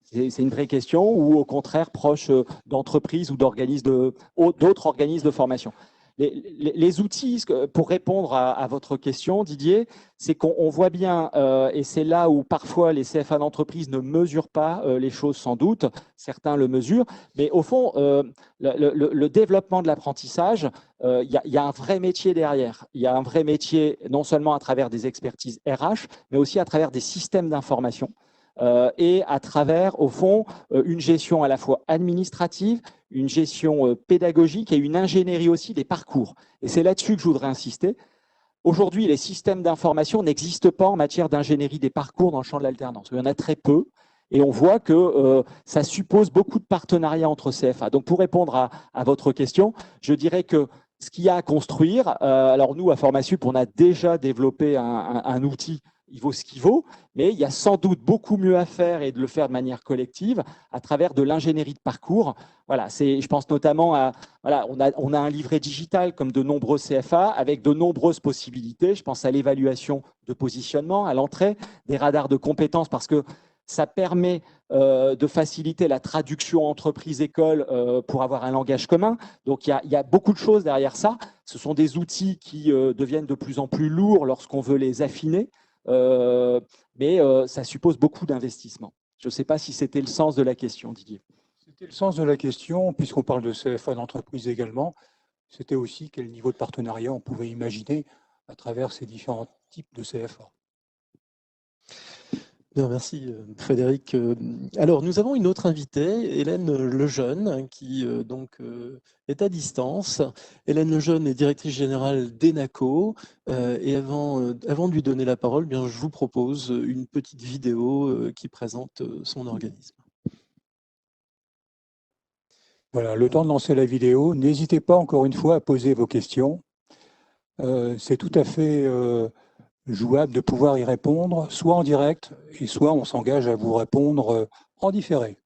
C'est une vraie question ou au contraire proches d'entreprises ou d'autres organismes de formation. Les outils, pour répondre à votre question, Didier, c'est qu'on voit bien, et c'est là où parfois les CFA d'entreprise ne mesurent pas les choses sans doute, certains le mesurent, mais au fond, le développement de l'apprentissage, il y a un vrai métier derrière. Il y a un vrai métier non seulement à travers des expertises RH, mais aussi à travers des systèmes d'information. Et à travers, au fond, une gestion à la fois administrative, une gestion pédagogique et une ingénierie aussi des parcours. Et c'est là-dessus que je voudrais insister. Aujourd'hui, les systèmes d'information n'existent pas en matière d'ingénierie des parcours dans le champ de l'alternance. Il y en a très peu. Et on voit que ça suppose beaucoup de partenariats entre CFA. Donc, pour répondre à votre question, je dirais que ce qu'il y a à construire, alors nous, à Formasup, on a déjà développé un outil, il vaut ce qu'il vaut, mais il y a sans doute beaucoup mieux à faire et de le faire de manière collective à travers de l'ingénierie de parcours. Voilà, je pense notamment à, voilà, on a un livret digital comme de nombreux CFA avec de nombreuses possibilités. Je pense à l'évaluation de positionnement, à l'entrée, des radars de compétences parce que ça permet de faciliter la traduction entreprise-école pour avoir un langage commun. Donc, il y a beaucoup de choses derrière ça. Ce sont des outils qui deviennent de plus en plus lourds lorsqu'on veut les affiner. Mais ça suppose beaucoup d'investissement. Je ne sais pas si c'était le sens de la question, Didier. C'était le sens de la question, puisqu'on parle de CFA d'entreprise également. C'était aussi quel niveau de partenariat on pouvait imaginer à travers ces différents types de CFA. Bien, merci Frédéric. Alors, nous avons une autre invitée, Hélène Lejeune, qui est à distance. Hélène Lejeune est directrice générale d'ENACO. Et avant de lui donner la parole, bien, je vous propose une petite vidéo qui présente son organisme. Voilà, le temps de lancer la vidéo. N'hésitez pas encore une fois à poser vos questions. C'est tout à fait jouable de pouvoir y répondre, soit en direct, et soit on s'engage à vous répondre en différé.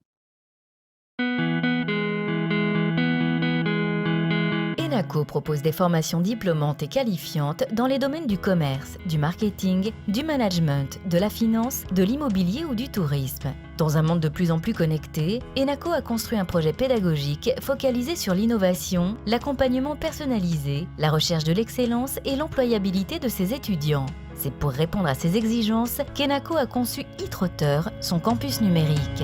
ENACO propose des formations diplômantes et qualifiantes dans les domaines du commerce, du marketing, du management, de la finance, de l'immobilier ou du tourisme. Dans un monde de plus en plus connecté, ENACO a construit un projet pédagogique focalisé sur l'innovation, l'accompagnement personnalisé, la recherche de l'excellence et l'employabilité de ses étudiants. C'est pour répondre à ces exigences qu'ENACO a conçu e-Trotter, son campus numérique.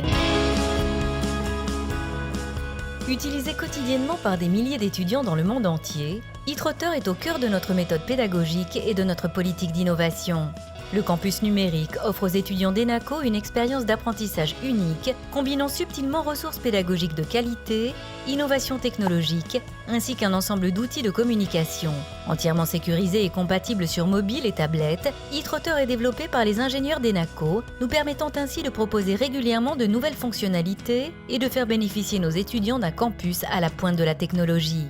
Utilisé quotidiennement par des milliers d'étudiants dans le monde entier, e-Trotter est au cœur de notre méthode pédagogique et de notre politique d'innovation. Le campus numérique offre aux étudiants d'ENACO une expérience d'apprentissage unique, combinant subtilement ressources pédagogiques de qualité, innovation technologique, ainsi qu'un ensemble d'outils de communication. Entièrement sécurisé et compatible sur mobile et tablette, e-Trotter est développé par les ingénieurs d'ENACO, nous permettant ainsi de proposer régulièrement de nouvelles fonctionnalités et de faire bénéficier nos étudiants d'un campus à la pointe de la technologie.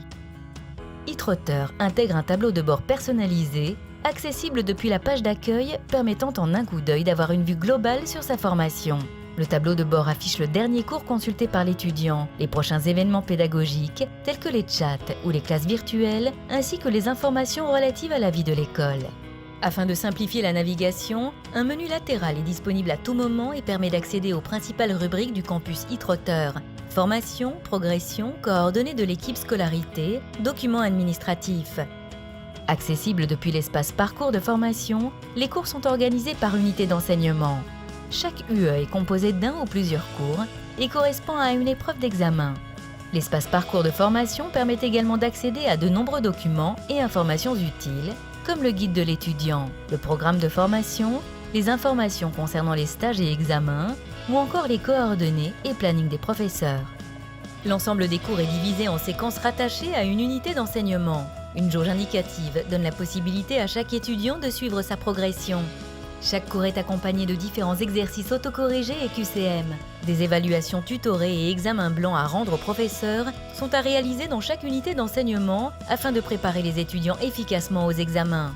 e-Trotter intègre un tableau de bord personnalisé, accessible depuis la page d'accueil, permettant en un coup d'œil d'avoir une vue globale sur sa formation. Le tableau de bord affiche le dernier cours consulté par l'étudiant, les prochains événements pédagogiques tels que les chats ou les classes virtuelles, ainsi que les informations relatives à la vie de l'école. Afin de simplifier la navigation, un menu latéral est disponible à tout moment et permet d'accéder aux principales rubriques du campus e-Trotter: formation, progression, coordonnées de l'équipe scolarité, documents administratifs. Accessibles depuis l'espace parcours de formation, les cours sont organisés par unité d'enseignement. Chaque UE est composé d'un ou plusieurs cours et correspond à une épreuve d'examen. L'espace parcours de formation permet également d'accéder à de nombreux documents et informations utiles, comme le guide de l'étudiant, le programme de formation, les informations concernant les stages et examens, ou encore les coordonnées et planning des professeurs. L'ensemble des cours est divisé en séquences rattachées à une unité d'enseignement. Une jauge indicative donne la possibilité à chaque étudiant de suivre sa progression. Chaque cours est accompagné de différents exercices autocorrigés et QCM. Des évaluations tutorées et examens blancs à rendre aux professeurs sont à réaliser dans chaque unité d'enseignement afin de préparer les étudiants efficacement aux examens.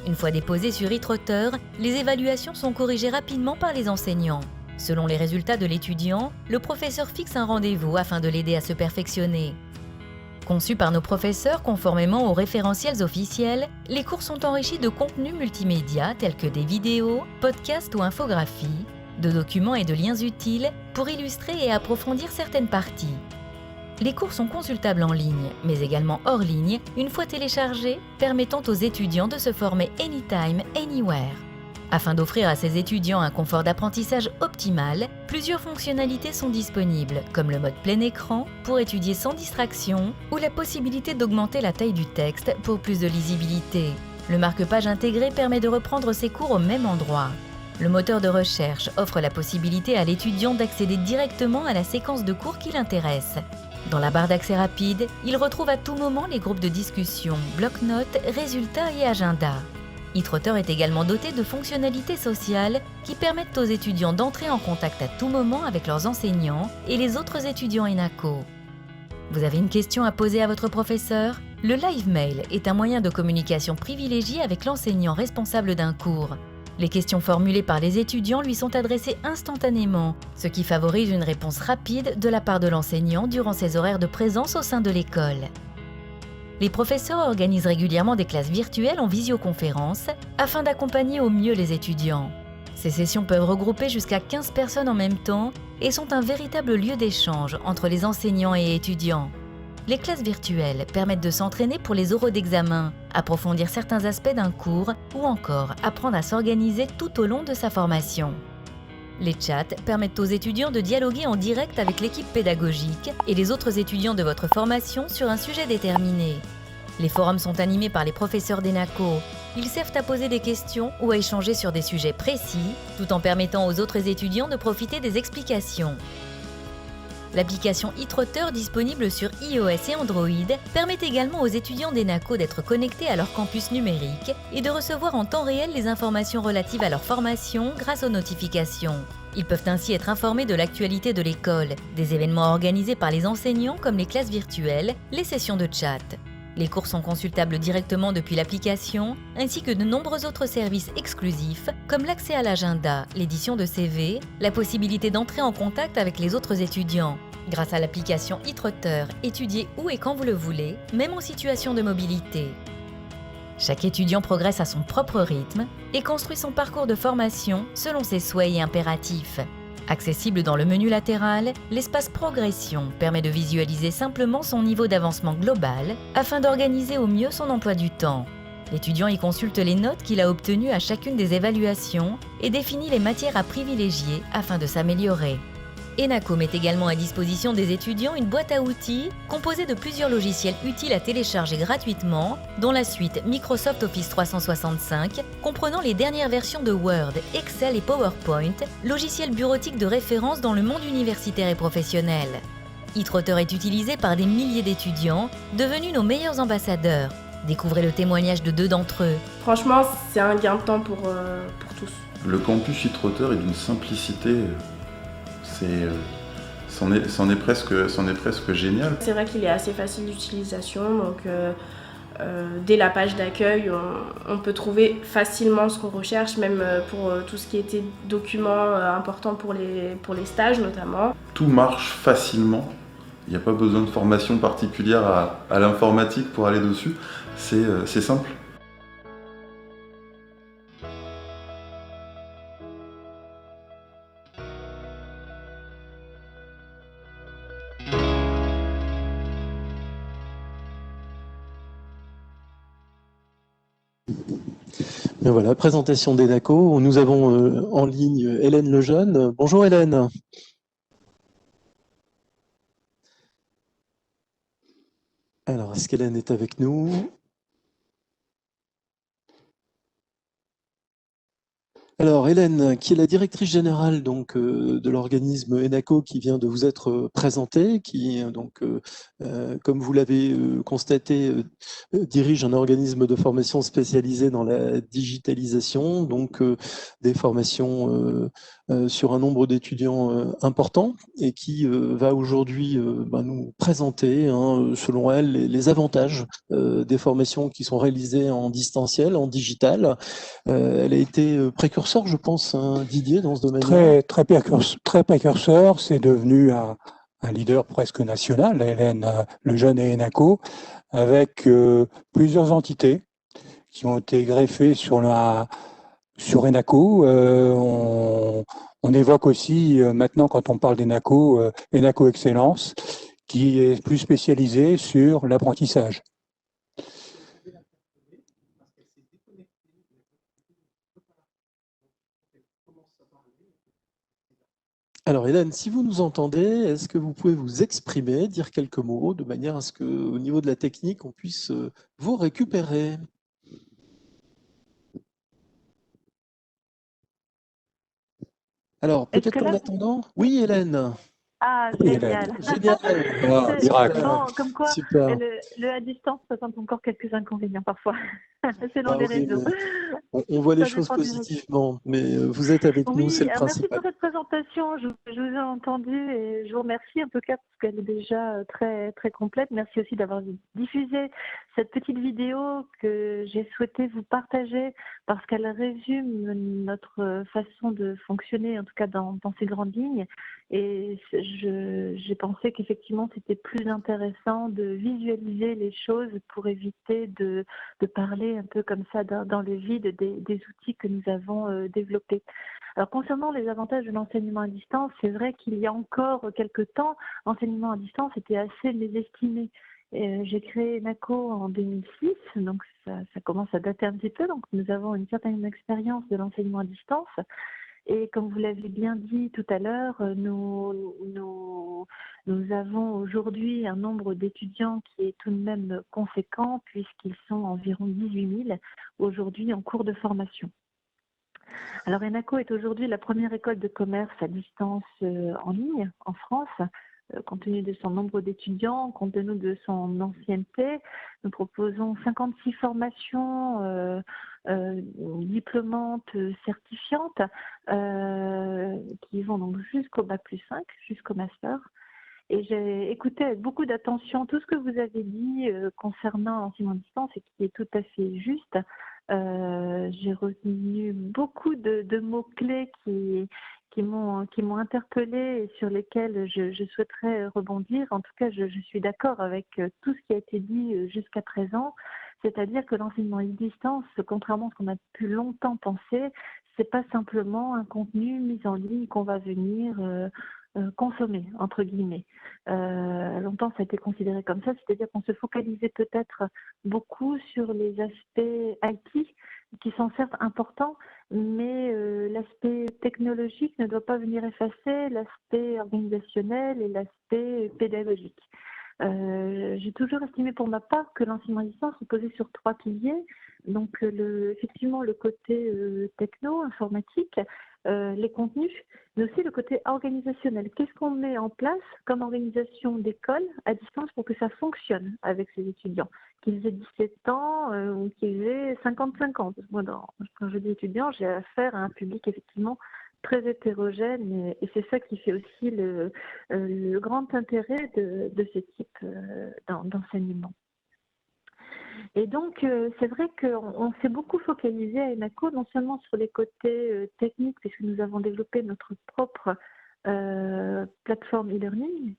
Une fois déposées sur e-Trotter, les évaluations sont corrigées rapidement par les enseignants. Selon les résultats de l'étudiant, le professeur fixe un rendez-vous afin de l'aider à se perfectionner. Conçus par nos professeurs conformément aux référentiels officiels, les cours sont enrichis de contenus multimédia tels que des vidéos, podcasts ou infographies, de documents et de liens utiles pour illustrer et approfondir certaines parties. Les cours sont consultables en ligne, mais également hors ligne, une fois téléchargés, permettant aux étudiants de se former anytime, anywhere. Afin d'offrir à ces étudiants un confort d'apprentissage optimal, plusieurs fonctionnalités sont disponibles, comme le mode plein écran pour étudier sans distraction ou la possibilité d'augmenter la taille du texte pour plus de lisibilité. Le marque-page intégré permet de reprendre ses cours au même endroit. Le moteur de recherche offre la possibilité à l'étudiant d'accéder directement à la séquence de cours qui l'intéresse. Dans la barre d'accès rapide, il retrouve à tout moment les groupes de discussion, bloc-notes, résultats et agenda. e-Trotter est également doté de fonctionnalités sociales qui permettent aux étudiants d'entrer en contact à tout moment avec leurs enseignants et les autres étudiants ENACO. Vous avez une question à poser à votre professeur? Le live mail est un moyen de communication privilégié avec l'enseignant responsable d'un cours. Les questions formulées par les étudiants lui sont adressées instantanément, ce qui favorise une réponse rapide de la part de l'enseignant durant ses horaires de présence au sein de l'école. Les professeurs organisent régulièrement des classes virtuelles en visioconférence afin d'accompagner au mieux les étudiants. Ces sessions peuvent regrouper jusqu'à 15 personnes en même temps et sont un véritable lieu d'échange entre les enseignants et étudiants. Les classes virtuelles permettent de s'entraîner pour les oraux d'examen, approfondir certains aspects d'un cours ou encore apprendre à s'organiser tout au long de sa formation. Les chats permettent aux étudiants de dialoguer en direct avec l'équipe pédagogique et les autres étudiants de votre formation sur un sujet déterminé. Les forums sont animés par les professeurs d'ENACO. Ils servent à poser des questions ou à échanger sur des sujets précis, tout en permettant aux autres étudiants de profiter des explications. L'application e-Trotter disponible sur iOS et Android permet également aux étudiants d'ENACO d'être connectés à leur campus numérique et de recevoir en temps réel les informations relatives à leur formation grâce aux notifications. Ils peuvent ainsi être informés de l'actualité de l'école, des événements organisés par les enseignants comme les classes virtuelles, les sessions de chat. Les cours sont consultables directement depuis l'application, ainsi que de nombreux autres services exclusifs comme l'accès à l'agenda, l'édition de CV, la possibilité d'entrer en contact avec les autres étudiants. Grâce à l'application e-Trotter, étudiez où et quand vous le voulez, même en situation de mobilité. Chaque étudiant progresse à son propre rythme et construit son parcours de formation selon ses souhaits et impératifs. Accessible dans le menu latéral, l'espace progression permet de visualiser simplement son niveau d'avancement global afin d'organiser au mieux son emploi du temps. L'étudiant y consulte les notes qu'il a obtenues à chacune des évaluations et définit les matières à privilégier afin de s'améliorer. ENACO met également à disposition des étudiants une boîte à outils composée de plusieurs logiciels utiles à télécharger gratuitement, dont la suite Microsoft Office 365, comprenant les dernières versions de Word, Excel et PowerPoint, logiciels bureautiques de référence dans le monde universitaire et professionnel. e-Trotter est utilisé par des milliers d'étudiants, devenus nos meilleurs ambassadeurs. Découvrez le témoignage de 2 d'entre eux. Franchement, c'est un gain de temps pour tous. Le campus e-Trotter est d'une simplicité... c'en est presque génial. C'est vrai qu'il est assez facile d'utilisation, donc dès la page d'accueil, on peut trouver facilement ce qu'on recherche, même pour tout ce qui était documents importants pour les stages notamment. Tout marche facilement. Il n'y a pas besoin de formation particulière à l'informatique pour aller dessus. C'est simple. Et voilà, présentation d'ENACO. Nous avons en ligne Hélène Lejeune. Bonjour Hélène. Alors, est-ce qu'Hélène est avec nous? Alors, Hélène, qui est la directrice générale donc, de l'organisme ENACO qui vient de vous être présentée, qui, donc, comme vous l'avez constaté, dirige un organisme de formation spécialisé dans la digitalisation, donc des formations sur un nombre d'étudiants important et qui va aujourd'hui nous présenter, selon elle, les avantages des formations qui sont réalisées en distanciel, en digital. Elle a été précurseur, je pense, Didier, dans ce domaine-là. Très précurseur, c'est devenu un leader presque national, Hélène Lejeune et ENACO, avec plusieurs entités qui ont été greffées sur ENACO. On évoque aussi maintenant, quand on parle d'ENACO, ENACO Excellence, qui est plus spécialisé sur l'apprentissage. Alors Hélène, si vous nous entendez, est-ce que vous pouvez vous exprimer, dire quelques mots, de manière à ce qu'au niveau de la technique, on puisse vous récupérer? Alors, peut-être qu'en attendant... Oui, Hélène. Ah, Hélène. génial. Génial. Miracle. Bon, comme quoi, Super. le à distance présente encore quelques inconvénients parfois, selon Ah les oui, réseaux. on voit les Ça choses dépend du réseau. positivement, mais vous êtes avec nous, c'est Oui, le merci principal. pour cette présentation. Je vous ai entendu et je vous remercie en tout cas parce qu'elle est déjà très, très complète. Merci aussi d'avoir diffusé cette petite vidéo que j'ai souhaité vous partager parce qu'elle résume notre façon de fonctionner, en tout cas dans ces grandes lignes. Et j'ai pensé qu'effectivement, c'était plus intéressant de visualiser les choses pour éviter de parler un peu comme ça dans le vide des outils que nous avons développés. Alors, concernant les avantages de l'enseignement à distance, c'est vrai qu'il y a encore quelques temps, l'enseignement à distance était assez mésestimé. J'ai créé ENACO en 2006, donc ça commence à dater un petit peu, donc nous avons une certaine expérience de l'enseignement à distance. Et comme vous l'avez bien dit tout à l'heure, nous avons aujourd'hui un nombre d'étudiants qui est tout de même conséquent puisqu'ils sont environ 18 000 aujourd'hui en cours de formation. Alors ENACO est aujourd'hui la première école de commerce à distance en ligne en France. Compte tenu de son nombre d'étudiants, compte tenu de son ancienneté, nous proposons 56 formations diplômantes, certifiantes, qui vont donc jusqu'au Bac+5, jusqu'au master. Et j'ai écouté avec beaucoup d'attention tout ce que vous avez dit concernant l'enseignement à distance et qui est tout à fait juste. J'ai retenu beaucoup de mots-clés qui m'ont interpellée et sur lesquels je souhaiterais rebondir. En tout cas, je suis d'accord avec tout ce qui a été dit jusqu'à présent, c'est-à-dire que l'enseignement à distance, contrairement à ce qu'on a pu longtemps penser, c'est pas simplement un contenu mis en ligne qu'on va venir consommer, entre guillemets. Longtemps, ça a été considéré comme ça, c'est-à-dire qu'on se focalisait peut-être beaucoup sur les aspects IT, qui sont certes importants, mais l'aspect technologique ne doit pas venir effacer l'aspect organisationnel et l'aspect pédagogique. J'ai toujours estimé pour ma part que l'enseignement à distance reposait sur 3 piliers. Donc effectivement le côté techno, informatique, les contenus, mais aussi le côté organisationnel. Qu'est-ce qu'on met en place comme organisation d'école à distance pour que ça fonctionne avec ces étudiants, qu'ils aient 17 ans ou qu'ils aient 55 ans. Moi, quand je dis étudiant, j'ai affaire à un public effectivement très hétérogène et c'est ça qui fait aussi le grand intérêt de ce type d'enseignement. Et donc, c'est vrai qu'on s'est beaucoup focalisé à ENACO, non seulement sur les côtés techniques, puisque nous avons développé notre propre plateforme e-learning,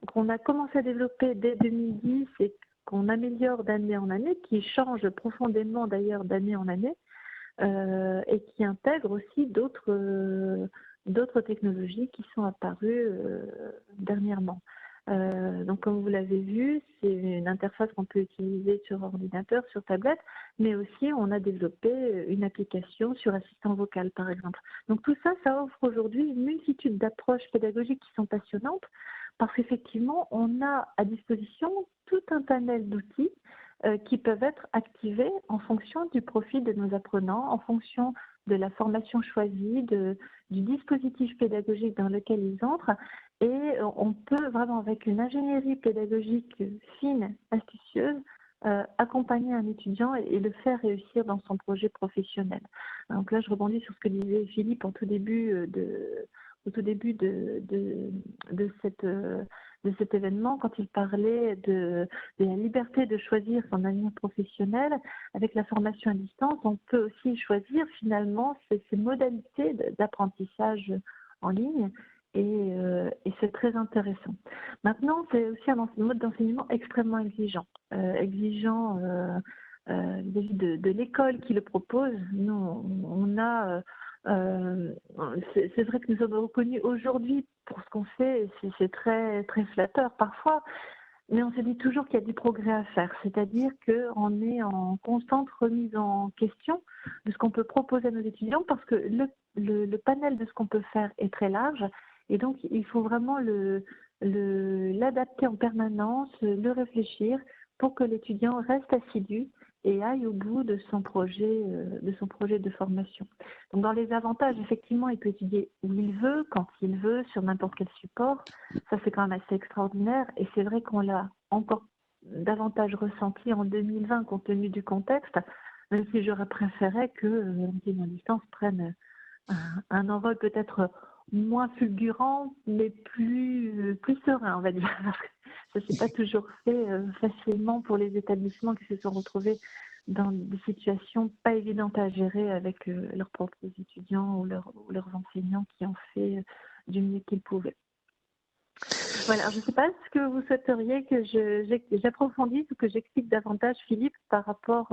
qu'on a commencé à développer dès 2010 et qu'on améliore d'année en année, qui change profondément d'ailleurs d'année en année, et qui intègre aussi d'autres technologies qui sont apparues dernièrement. Donc, comme vous l'avez vu, c'est une interface qu'on peut utiliser sur ordinateur, sur tablette, mais aussi on a développé une application sur assistant vocal, par exemple. Donc, tout ça, ça offre aujourd'hui une multitude d'approches pédagogiques qui sont passionnantes, parce qu'effectivement, on a à disposition tout un panel d'outils qui peuvent être activés en fonction du profil de nos apprenants, en fonction de la formation choisie, du dispositif pédagogique dans lequel ils entrent. Et on peut vraiment, avec une ingénierie pédagogique fine, astucieuse, accompagner un étudiant et le faire réussir dans son projet professionnel. Donc là, je rebondis sur ce que disait Philippe au tout début de cet événement, quand il parlait de la liberté de choisir son avenir professionnel. Avec la formation à distance, on peut aussi choisir finalement ces modalités d'apprentissage en ligne, et c'est très intéressant. Maintenant, c'est aussi un mode d'enseignement extrêmement exigeant, vis-à-vis de l'école qui le propose. Nous, on a... c'est vrai que nous sommes reconnus aujourd'hui pour ce qu'on fait, c'est très, très flatteur parfois, mais on se dit toujours qu'il y a du progrès à faire, c'est-à-dire qu'on est en constante remise en question de ce qu'on peut proposer à nos étudiants, parce que le panel de ce qu'on peut faire est très large, et donc il faut vraiment l'adapter en permanence, le réfléchir pour que l'étudiant reste assidu et aille au bout de son projet de formation. Donc, dans les avantages, effectivement, il peut étudier où il veut, quand il veut, sur n'importe quel support. Ça, c'est quand même assez extraordinaire. Et c'est vrai qu'on l'a encore davantage ressenti en 2020, compte tenu du contexte, même si j'aurais préféré que l'enseignement à distance prenne un envol peut-être moins fulgurant, mais plus serein, on va dire. Ça ne s'est pas toujours fait facilement pour les établissements qui se sont retrouvés dans des situations pas évidentes à gérer avec leurs propres étudiants ou leurs enseignants qui ont fait du mieux qu'ils pouvaient. Voilà, je ne sais pas ce que vous souhaiteriez que j'approfondisse ou que j'explique davantage, Philippe, par rapport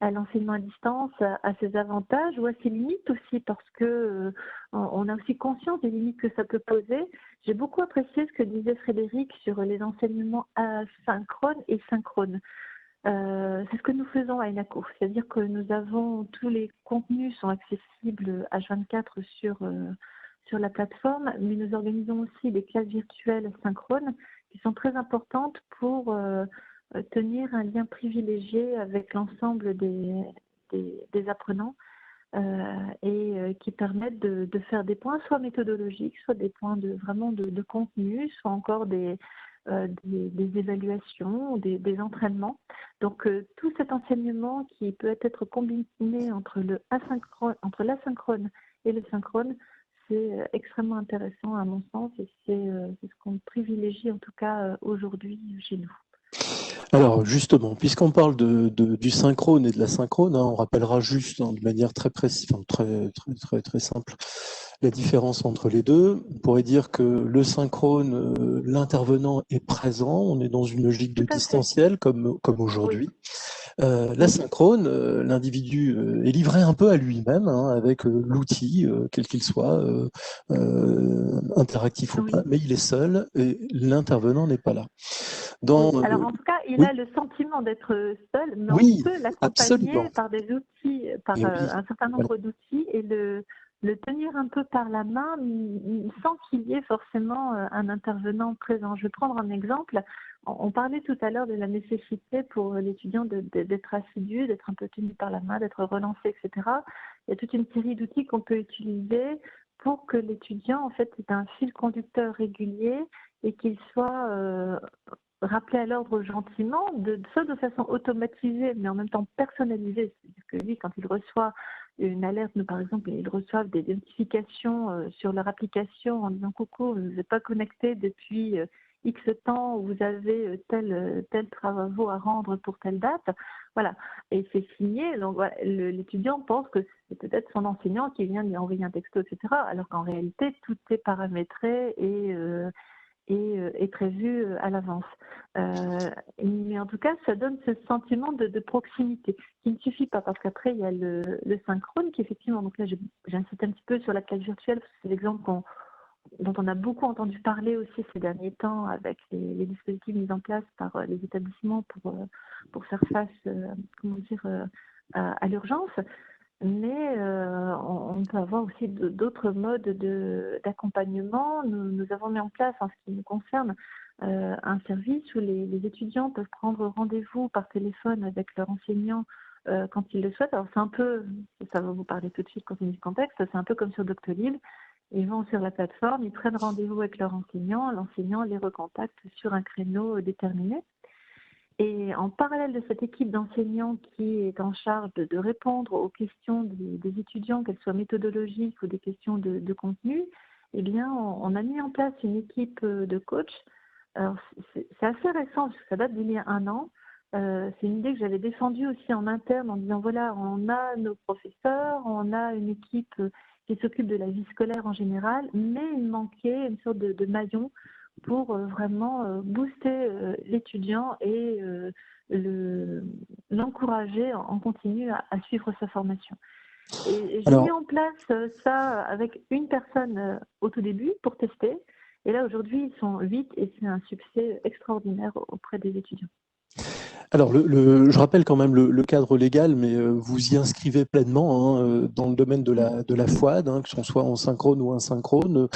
à l'enseignement à distance, à ses avantages ou à ses limites aussi, parce que on a aussi conscience des limites que ça peut poser. J'ai beaucoup apprécié ce que disait Frédéric sur les enseignements asynchrones et synchrones. C'est ce que nous faisons à ENACO, c'est-à-dire que nous avons tous les contenus sont accessibles H24 sur la plateforme, mais nous organisons aussi des classes virtuelles synchrones qui sont très importantes pour tenir un lien privilégié avec l'ensemble des apprenants et qui permettent de faire des points soit méthodologiques, soit des points de contenu, soit encore des évaluations, des entraînements. Donc tout cet enseignement qui peut être combiné entre l'asynchrone et le synchrone, c'est extrêmement intéressant à mon sens, et c'est ce qu'on privilégie en tout cas aujourd'hui chez nous. Alors justement, puisqu'on parle du synchrone et de la synchrone, on rappellera juste de manière très précise, très simple, la différence entre les deux. On pourrait dire que le synchrone, l'intervenant est présent, on est dans une logique de distanciel comme aujourd'hui. Oui. L'asynchrone, l'individu est livré un peu à lui-même, avec l'outil, quel qu'il soit, interactif ou pas, mais il est seul et l'intervenant n'est pas là. Alors en tout cas, il a le sentiment d'être seul, mais on peut l'accompagner par des outils, par un certain nombre d'outils, et le tenir un peu par la main sans qu'il y ait forcément un intervenant présent. Je vais prendre un exemple. On parlait tout à l'heure de la nécessité pour l'étudiant d'être assidu, d'être un peu tenu par la main, d'être relancé, etc. Il y a toute une série d'outils qu'on peut utiliser pour que l'étudiant, en fait, ait un fil conducteur régulier et qu'il soit rappelé à l'ordre gentiment, soit de façon automatisée, mais en même temps personnalisée. C'est-à-dire que lui, quand il reçoit une alerte, par exemple, ils reçoivent des notifications sur leur application en disant « Coucou, vous n'êtes pas connecté depuis X temps, vous avez tel travaux à rendre pour telle date. Voilà, et c'est signé. Donc voilà, l'étudiant pense que c'est peut-être son enseignant qui vient lui envoyer un texto, etc. Alors qu'en réalité, tout est paramétré et prévu à l'avance. Mais en tout cas, ça donne ce sentiment de proximité qui ne suffit pas, parce qu'après, il y a le synchrone qui, effectivement, donc là, j'insiste un petit peu sur la classe virtuelle, parce que c'est l'exemple dont on a beaucoup entendu parler aussi ces derniers temps avec les dispositifs mis en place par les établissements pour faire face à l'urgence. Mais on peut avoir aussi d'autres modes d'accompagnement. Nous avons mis en place, en ce qui nous concerne, un service où les étudiants peuvent prendre rendez-vous par téléphone avec leur enseignant quand ils le souhaitent. Alors c'est un peu, ça va vous parler tout de suite compte tenu du contexte, c'est un peu comme sur Doctolib. Ils vont sur la plateforme, ils prennent rendez-vous avec leur enseignant, l'enseignant les recontacte sur un créneau déterminé. Et en parallèle de cette équipe d'enseignants qui est en charge de répondre aux questions des étudiants, qu'elles soient méthodologiques ou des questions de contenu, eh bien, on a mis en place une équipe de coachs. Alors, c'est assez récent, parce que ça date d'il y a 1 an. C'est une idée que j'avais défendue aussi en interne en disant, voilà, on a nos professeurs, on a une équipe qui s'occupe de la vie scolaire en général, mais il manquait une sorte de maillon pour vraiment booster l'étudiant et l'encourager en continu à suivre sa formation. Et j'ai mis en place ça avec une personne au tout début pour tester. Et là, aujourd'hui, ils sont 8 et c'est un succès extraordinaire auprès des étudiants. Alors, je rappelle quand même le cadre légal, mais vous y inscrivez pleinement dans le domaine de la FOAD, que ce soit en synchrone ou asynchrone.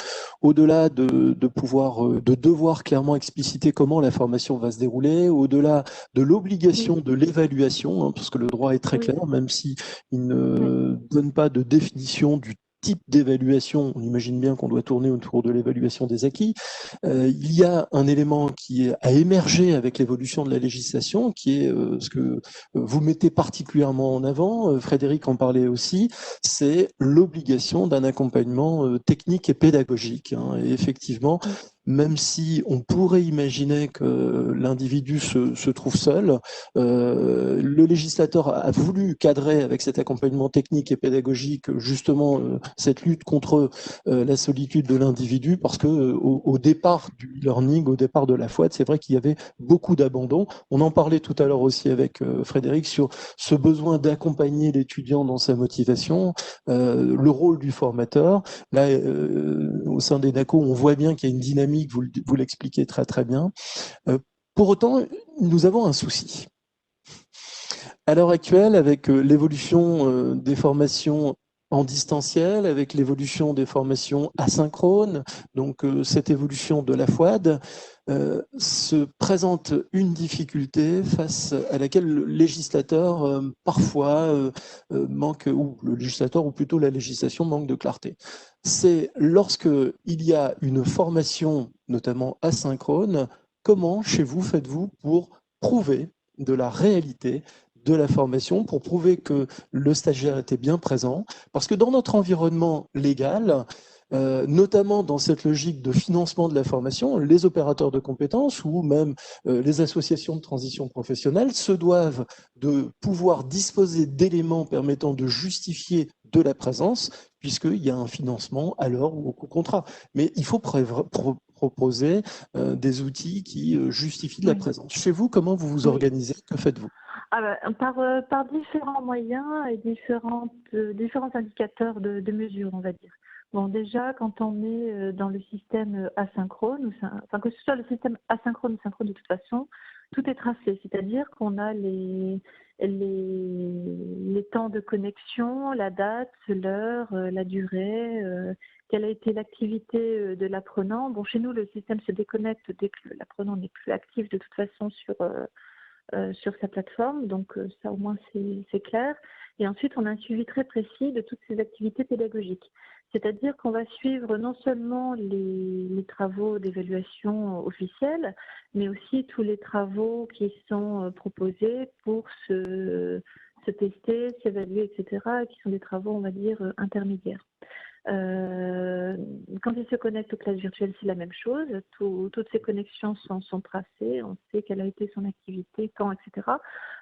Au-delà de devoir clairement expliciter comment la formation va se dérouler, au-delà de l'obligation de l'évaluation, parce que le droit est très clair, même s'il ne donne pas de définition du type d'évaluation, on imagine bien qu'on doit tourner autour de l'évaluation des acquis. Il y a un élément qui a émergé avec l'évolution de la législation, qui est ce que vous mettez particulièrement en avant, Frédéric en parlait aussi, c'est l'obligation d'un accompagnement technique et pédagogique. Et effectivement, même si on pourrait imaginer que l'individu se trouve seul, le législateur a voulu cadrer avec cet accompagnement technique et pédagogique justement cette lutte contre la solitude de l'individu, parce que au départ du learning, au départ de la FOAD, c'est vrai qu'il y avait beaucoup d'abandon. On en parlait tout à l'heure aussi avec Frédéric sur ce besoin d'accompagner l'étudiant dans sa motivation, le rôle du formateur. Là, au sein des NACO, on voit bien qu'il y a une dynamique, vous l'expliquez très très bien. Pour autant, nous avons un souci. À l'heure actuelle, avec l'évolution des formations en distanciel, avec l'évolution des formations asynchrones, donc cette évolution de la FOAD, se présente une difficulté face à laquelle le législateur parfois manque, ou le législateur, ou plutôt la législation manque de clarté. C'est lorsque il y a une formation, notamment asynchrone, comment chez vous faites-vous pour prouver de la réalité de la formation, pour prouver que le stagiaire était bien présent? Parce que dans notre environnement légal, notamment dans cette logique de financement de la formation, les opérateurs de compétences ou même les associations de transition professionnelle se doivent de pouvoir disposer d'éléments permettant de justifier de la présence, puisqu'il y a un financement à l'heure ou au contrat. Mais il faut proposer des outils qui justifient de la présence. Chez vous, comment vous vous organisez? Que faites-vous? Par différents moyens et différents indicateurs de mesure, on va dire. Bon, déjà, quand on est dans le système asynchrone, enfin que ce soit le système asynchrone ou synchrone, de toute façon, tout est tracé. C'est-à-dire qu'on a les temps de connexion, la date, l'heure, la durée, quelle a été l'activité de l'apprenant. Bon, chez nous, le système se déconnecte dès que l'apprenant n'est plus actif de toute façon sur sa plateforme, donc ça au moins c'est clair. Et ensuite, on a un suivi très précis de toutes ces activités pédagogiques. C'est-à-dire qu'on va suivre non seulement les travaux d'évaluation officiels, mais aussi tous les travaux qui sont proposés pour se tester, s'évaluer, etc., qui sont des travaux, on va dire, intermédiaires. Quand ils se connectent aux classes virtuelles, c'est la même chose. Toutes ces connexions sont tracées. On sait quelle a été son activité, quand, etc.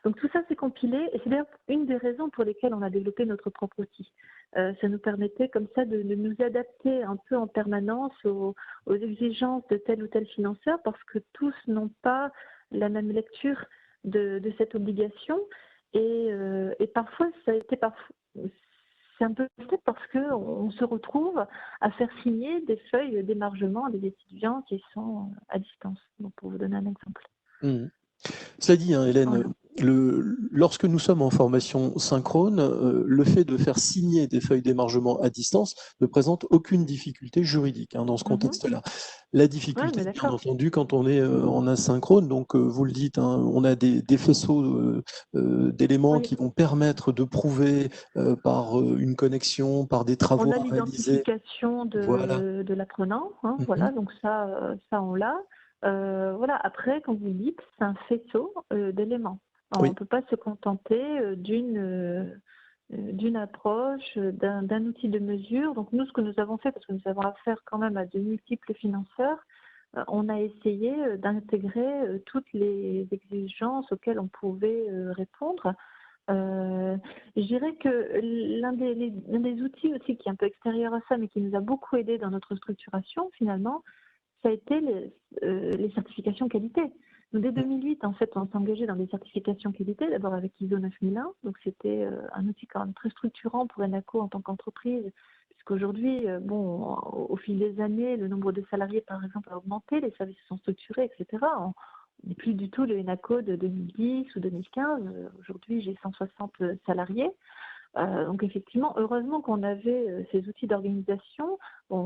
Donc tout ça, c'est compilé. Et c'est d'ailleurs une des raisons pour lesquelles on a développé notre propre outil. Ça nous permettait comme ça de nous adapter un peu en permanence aux exigences de tel ou tel financeur, parce que tous n'ont pas la même lecture de cette obligation. Et parfois, c'est un peu peut-être parce qu'on se retrouve à faire signer des feuilles d'émargement à des étudiants qui sont à distance. Donc, pour vous donner un exemple. Mmh. Cela dit, hein, Hélène, Voilà. lorsque nous sommes en formation synchrone, le fait de faire signer des feuilles d'émargement à distance ne présente aucune difficulté juridique dans ce contexte-là. La difficulté, Ouais, bien entendu, quand on est en asynchrone, donc vous le dites, on a des faisceaux d'éléments qui vont permettre de prouver par une connexion, par des travaux on a à réaliser. l'identification de l'apprenant, voilà, donc ça on l'a. Voilà. Après, comme vous le dites, c'est un faisceau d'éléments. On ne peut pas se contenter d'une approche, d'un outil de mesure. Donc nous, ce que nous avons fait, parce que nous avons affaire quand même à de multiples financeurs, on a essayé d'intégrer toutes les exigences auxquelles on pouvait répondre. Je dirais que l'un des outils aussi qui est un peu extérieur à ça, mais qui nous a beaucoup aidé dans notre structuration finalement, ça a été les certifications qualité. Donc, dès 2008, en fait, on s'est engagé dans des certifications qualité, d'abord avec ISO 9001. Donc, c'était un outil quand même très structurant pour ENACO en tant qu'entreprise, puisqu'aujourd'hui, au fil des années, le nombre de salariés, par exemple, a augmenté, les services se sont structurés, etc. On n'est plus du tout le ENACO de 2010 ou 2015. Aujourd'hui, j'ai 160 salariés. Donc effectivement, heureusement qu'on avait ces outils d'organisation,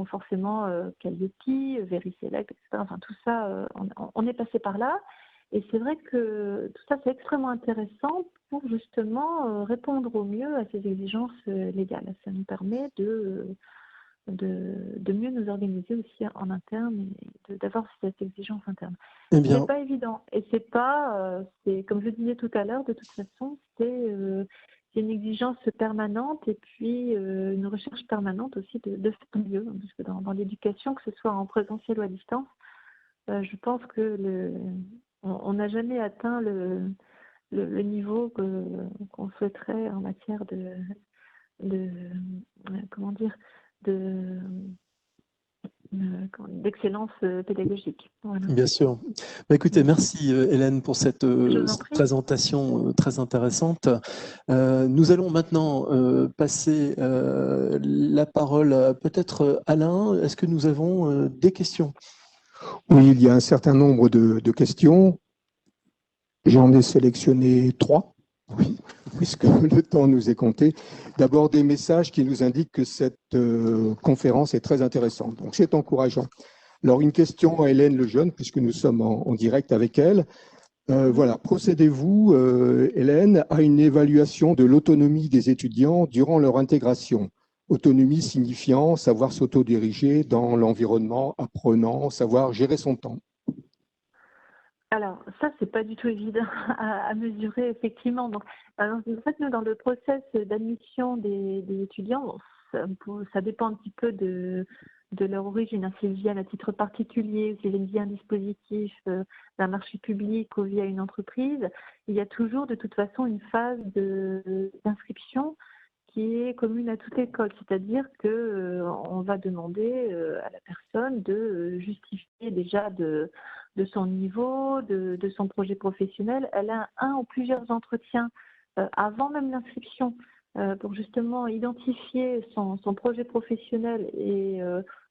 forcément Calliope, Veriselect, etc. Enfin tout ça, on est passé par là. Et c'est vrai que tout ça, c'est extrêmement intéressant pour justement répondre au mieux à ces exigences légales. Ça nous permet de mieux nous organiser aussi en interne et d'avoir cette exigence interne. C'est pas évident. Et c'est pas, comme je disais tout à l'heure, de toute façon, c'est une exigence permanente et puis une recherche permanente aussi de faire mieux. Parce que dans l'éducation, que ce soit en présentiel ou à distance, je pense que on n'a jamais atteint le niveau qu'on souhaiterait en matière d'excellence pédagogique. Voilà. Bien sûr. Écoutez, merci Hélène pour cette présentation très intéressante. Nous allons maintenant passer la parole à peut-être Alain. Est-ce que nous avons des questions? Oui, il y a un certain nombre de questions. J'en ai sélectionné 3. Oui, puisque le temps nous est compté. D'abord, des messages qui nous indiquent que cette conférence est très intéressante. Donc, c'est encourageant. Alors, une question à Hélène Lejeune, puisque nous sommes en direct avec elle. Voilà, procédez-vous, Hélène, à une évaluation de l'autonomie des étudiants durant leur intégration? Autonomie signifiant savoir s'autodiriger dans l'environnement apprenant, savoir gérer son temps. Alors, ça, c'est pas du tout évident à mesurer, effectivement. Donc, en fait, nous, dans le process d'admission des étudiants, ça dépend un petit peu de leur origine, s'ils viennent à titre particulier, s'ils viennent via un dispositif d'un marché public ou via une entreprise. Il y a toujours, de toute façon, une phase d'inscription qui est commune à toute école, c'est-à-dire qu'on va demander à la personne de justifier déjà de son niveau, de son projet professionnel. Elle a un ou plusieurs entretiens avant même l'inscription pour justement identifier son projet professionnel et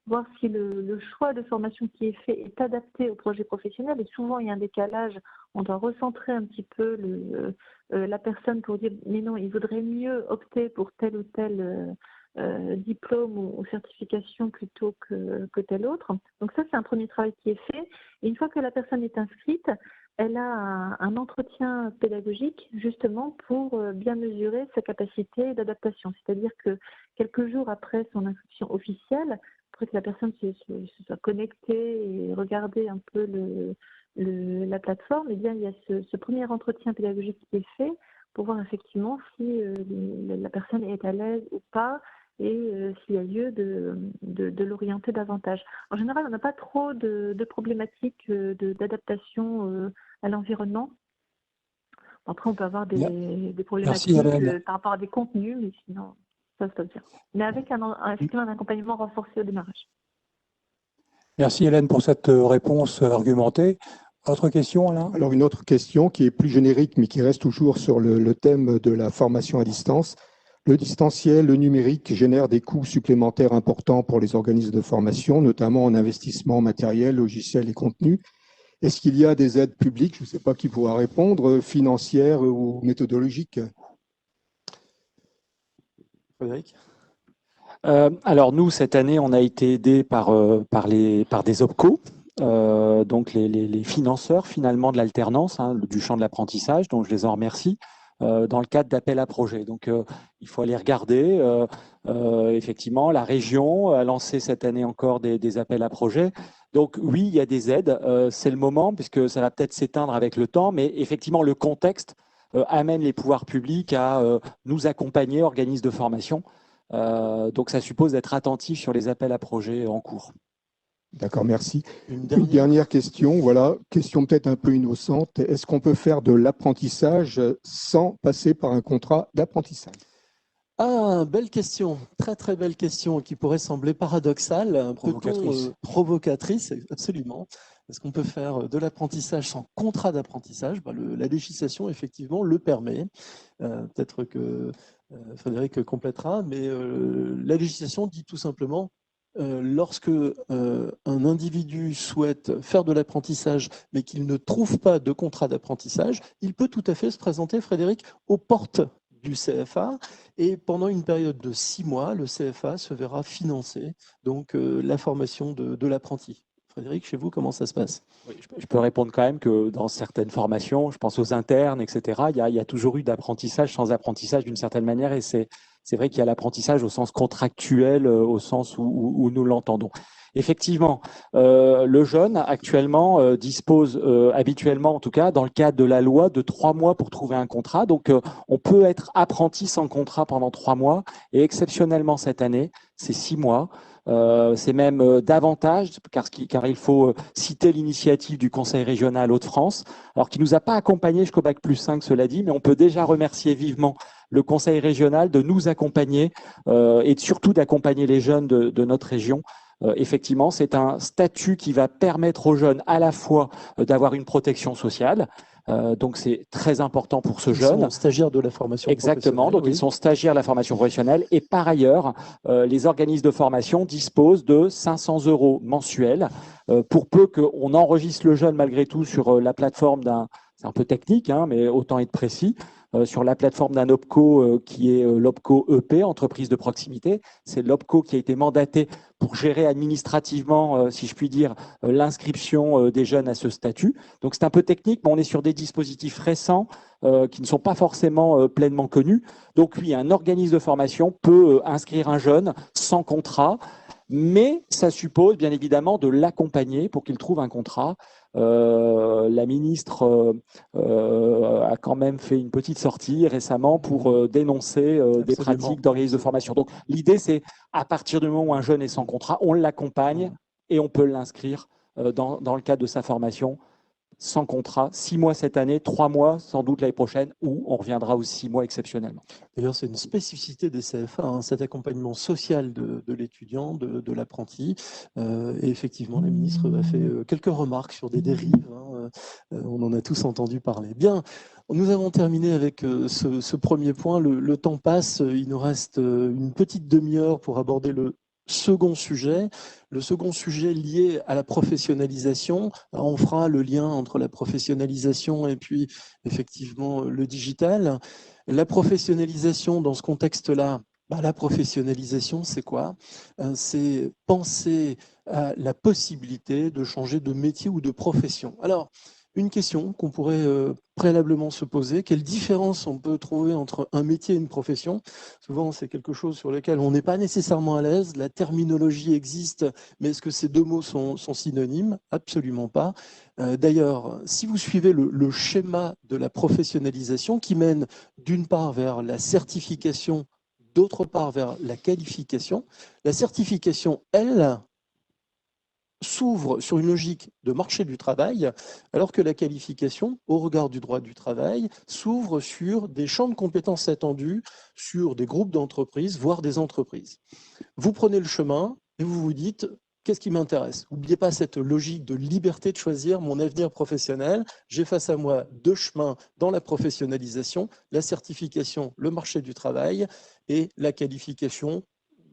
voir si le choix de formation qui est fait est adapté au projet professionnel. Et souvent, il y a un décalage. On doit recentrer un petit peu la personne pour dire mais non, il vaudrait mieux opter pour tel ou tel diplôme ou certification plutôt que tel autre. Donc ça, c'est un premier travail qui est fait. Et une fois que la personne est inscrite, elle a un entretien pédagogique justement pour bien mesurer sa capacité d'adaptation. C'est-à-dire que quelques jours après son inscription officielle, après que la personne se soit connectée et regarder un peu la plateforme, eh bien, il y a ce premier entretien pédagogique qui est fait pour voir effectivement si la personne est à l'aise ou pas et s'il y a lieu de l'orienter davantage. En général, on n'a pas trop de problématiques d'adaptation à l'environnement. Après, on peut avoir des problématiques par rapport à des contenus, mais sinon, ça se passe bien. Mais avec effectivement un accompagnement renforcé au démarrage. Merci Hélène pour cette réponse argumentée. Autre question, Alain? Alors, une autre question qui est plus générique, mais qui reste toujours sur le thème de la formation à distance. Le distanciel, le numérique génère des coûts supplémentaires importants pour les organismes de formation, notamment en investissement matériel, logiciel et contenu. Est-ce qu'il y a des aides publiques, je ne sais pas qui pourra répondre, financières ou méthodologiques? Frédéric? Alors nous, cette année, on a été aidés par des OPCO, donc les financeurs finalement de l'alternance, du champ de l'apprentissage, donc je les en remercie, dans le cadre d'appels à projets. Donc il faut aller regarder. Effectivement, la région a lancé cette année encore des appels à projets. Donc oui, il y a des aides, c'est le moment, puisque ça va peut-être s'éteindre avec le temps, mais effectivement, le contexte amène les pouvoirs publics à nous accompagner, organismes de formation. Donc ça suppose d'être attentif sur les appels à projets en cours. D'accord, merci. Une dernière question, voilà, question peut-être un peu innocente. Est-ce qu'on peut faire de l'apprentissage sans passer par un contrat d'apprentissage? Ah, belle question, très très belle question qui pourrait sembler paradoxale, un peu provocatrice, absolument. Est-ce qu'on peut faire de l'apprentissage sans contrat d'apprentissage? La législation, effectivement, le permet. Peut-être que Frédéric complétera, mais la législation dit tout simplement lorsque un individu souhaite faire de l'apprentissage, mais qu'il ne trouve pas de contrat d'apprentissage, il peut tout à fait se présenter, Frédéric, aux portes du CFA, et pendant une période de 6 mois, le CFA se verra financer donc la formation de l'apprenti. Frédéric, chez vous, comment ça se passe? Oui, je peux répondre quand même que dans certaines formations, je pense aux internes, etc., il y a toujours eu d'apprentissage sans apprentissage d'une certaine manière, et c'est vrai qu'il y a l'apprentissage au sens contractuel, au sens où nous l'entendons. Effectivement, le jeune actuellement dispose habituellement, en tout cas dans le cadre de la loi, de 3 mois pour trouver un contrat. Donc on peut être apprenti sans contrat pendant 3 mois, et exceptionnellement cette année, c'est 6 mois. C'est même davantage, car il faut citer l'initiative du Conseil régional Hauts-de-France, alors qui ne nous a pas accompagnés jusqu'au Bac+5, cela dit, mais on peut déjà remercier vivement le Conseil régional de nous accompagner et surtout d'accompagner les jeunes de notre région. Effectivement, c'est un statut qui va permettre aux jeunes à la fois d'avoir une protection sociale, donc c'est très important pour ce jeune. Ils sont stagiaires de la formation professionnelle. Exactement, donc oui. Ils sont stagiaires de la formation professionnelle, et par ailleurs, les organismes de formation disposent de 500 € mensuels pour peu qu'on enregistre le jeune malgré tout sur la plateforme c'est un peu technique, mais autant être précis, sur la plateforme d'un OPCO qui est l'OPCO EP, entreprise de proximité. C'est l'OPCO qui a été mandaté pour gérer administrativement, si je puis dire, l'inscription des jeunes à ce statut. Donc c'est un peu technique, mais on est sur des dispositifs récents qui ne sont pas forcément pleinement connus. Donc oui, un organisme de formation peut inscrire un jeune sans contrat, mais ça suppose bien évidemment de l'accompagner pour qu'il trouve un contrat. La ministre a quand même fait une petite sortie récemment pour dénoncer des pratiques d'organismes de formation. Donc l'idée, c'est à partir du moment où un jeune est sans contrat, on l'accompagne et on peut l'inscrire dans le cadre de sa formation sans contrat, 6 mois cette année, 3 mois sans doute l'année prochaine, où on reviendra aux 6 mois exceptionnellement. D'ailleurs, c'est une spécificité des CFA, cet accompagnement social de l'étudiant, de l'apprenti. Et effectivement, la ministre a fait quelques remarques sur des dérives. On en a tous entendu parler. Bien, nous avons terminé avec ce premier point. Le temps passe, il nous reste une petite demi-heure pour aborder le second sujet lié à la professionnalisation. Alors, on fera le lien entre la professionnalisation et puis effectivement le digital. La professionnalisation dans ce contexte-là, la professionnalisation, c'est quoi? C'est penser à la possibilité de changer de métier ou de profession. Alors, une question qu'on pourrait préalablement se poser, quelle différence on peut trouver entre un métier et une profession? Souvent, c'est quelque chose sur lequel on n'est pas nécessairement à l'aise. La terminologie existe, mais est-ce que ces deux mots sont synonymes? Absolument pas. D'ailleurs, si vous suivez le schéma de la professionnalisation qui mène d'une part vers la certification d'autre part vers la qualification. La certification, elle, s'ouvre sur une logique de marché du travail, alors que la qualification, au regard du droit du travail, s'ouvre sur des champs de compétences attendus, sur des groupes d'entreprises, voire des entreprises. Vous prenez le chemin et vous vous dites, qu'est-ce qui m'intéresse? N'oubliez pas cette logique de liberté de choisir mon avenir professionnel. J'ai face à moi deux chemins dans la professionnalisation, la certification, le marché du travail et la qualification,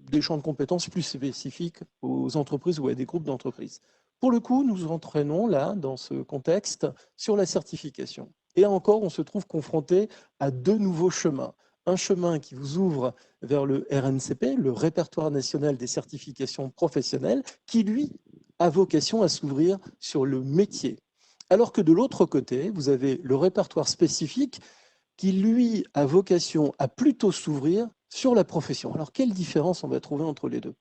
des champs de compétences plus spécifiques aux entreprises ou à des groupes d'entreprises. Pour le coup, nous entraînons là, dans ce contexte, sur la certification. Et là encore, on se trouve confronté à deux nouveaux chemins. Un chemin qui vous ouvre vers le RNCP, le Répertoire national des certifications professionnelles, qui, lui, a vocation à s'ouvrir sur le métier. Alors que de l'autre côté, vous avez le répertoire spécifique qui, lui, a vocation à plutôt s'ouvrir sur la profession. Alors, quelle différence on va trouver entre les deux?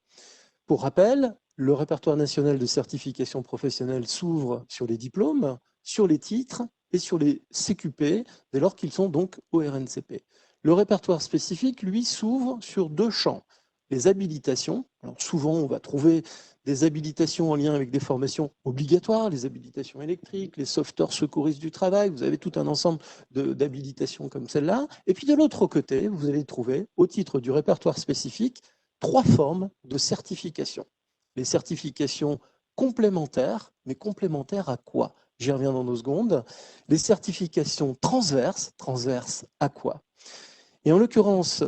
Pour rappel, le répertoire national de certification professionnelle s'ouvre sur les diplômes, sur les titres et sur les CQP, dès lors qu'ils sont donc au RNCP. Le répertoire spécifique, lui, s'ouvre sur deux champs. Les habilitations, alors souvent on va trouver des habilitations en lien avec des formations obligatoires, les habilitations électriques, les sauveteurs secouristes du travail, vous avez tout un ensemble d'habilitations comme celle-là. Et puis de l'autre côté, vous allez trouver, au titre du répertoire spécifique, trois formes de certification. Les certifications complémentaires, mais complémentaires à quoi? J'y reviens dans 2 secondes. Les certifications transverses, transverses à quoi? Et en l'occurrence,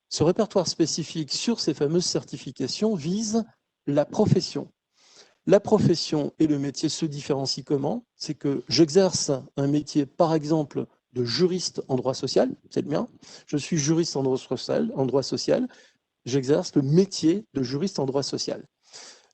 ce répertoire spécifique sur ces fameuses certifications vise la profession. La profession et le métier se différencient comment? C'est que j'exerce un métier, par exemple, de juriste en droit social, c'est le mien. Je suis juriste en droit social, j'exerce le métier de juriste en droit social.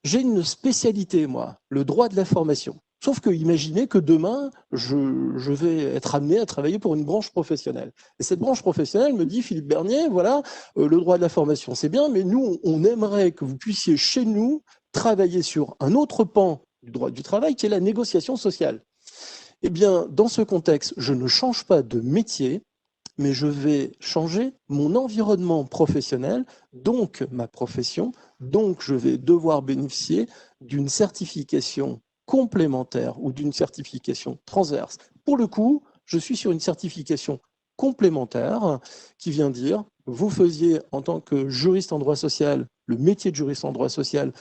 J'ai une spécialité, moi, le droit de la formation. Sauf que imaginez que demain, je vais être amené à travailler pour une branche professionnelle. Et cette branche professionnelle me dit, Philippe Bernier, voilà, le droit de la formation, c'est bien, mais nous, on aimerait que vous puissiez chez nous travailler sur un autre pan du droit du travail, qui est la négociation sociale. Eh bien, dans ce contexte, je ne change pas de métier, mais je vais changer mon environnement professionnel, donc ma profession, donc je vais devoir bénéficier d'une certification complémentaire ou d'une certification transverse. Pour le coup, je suis sur une certification complémentaire qui vient dire, vous faisiez en tant que juriste en droit social, le métier de juriste en droit social,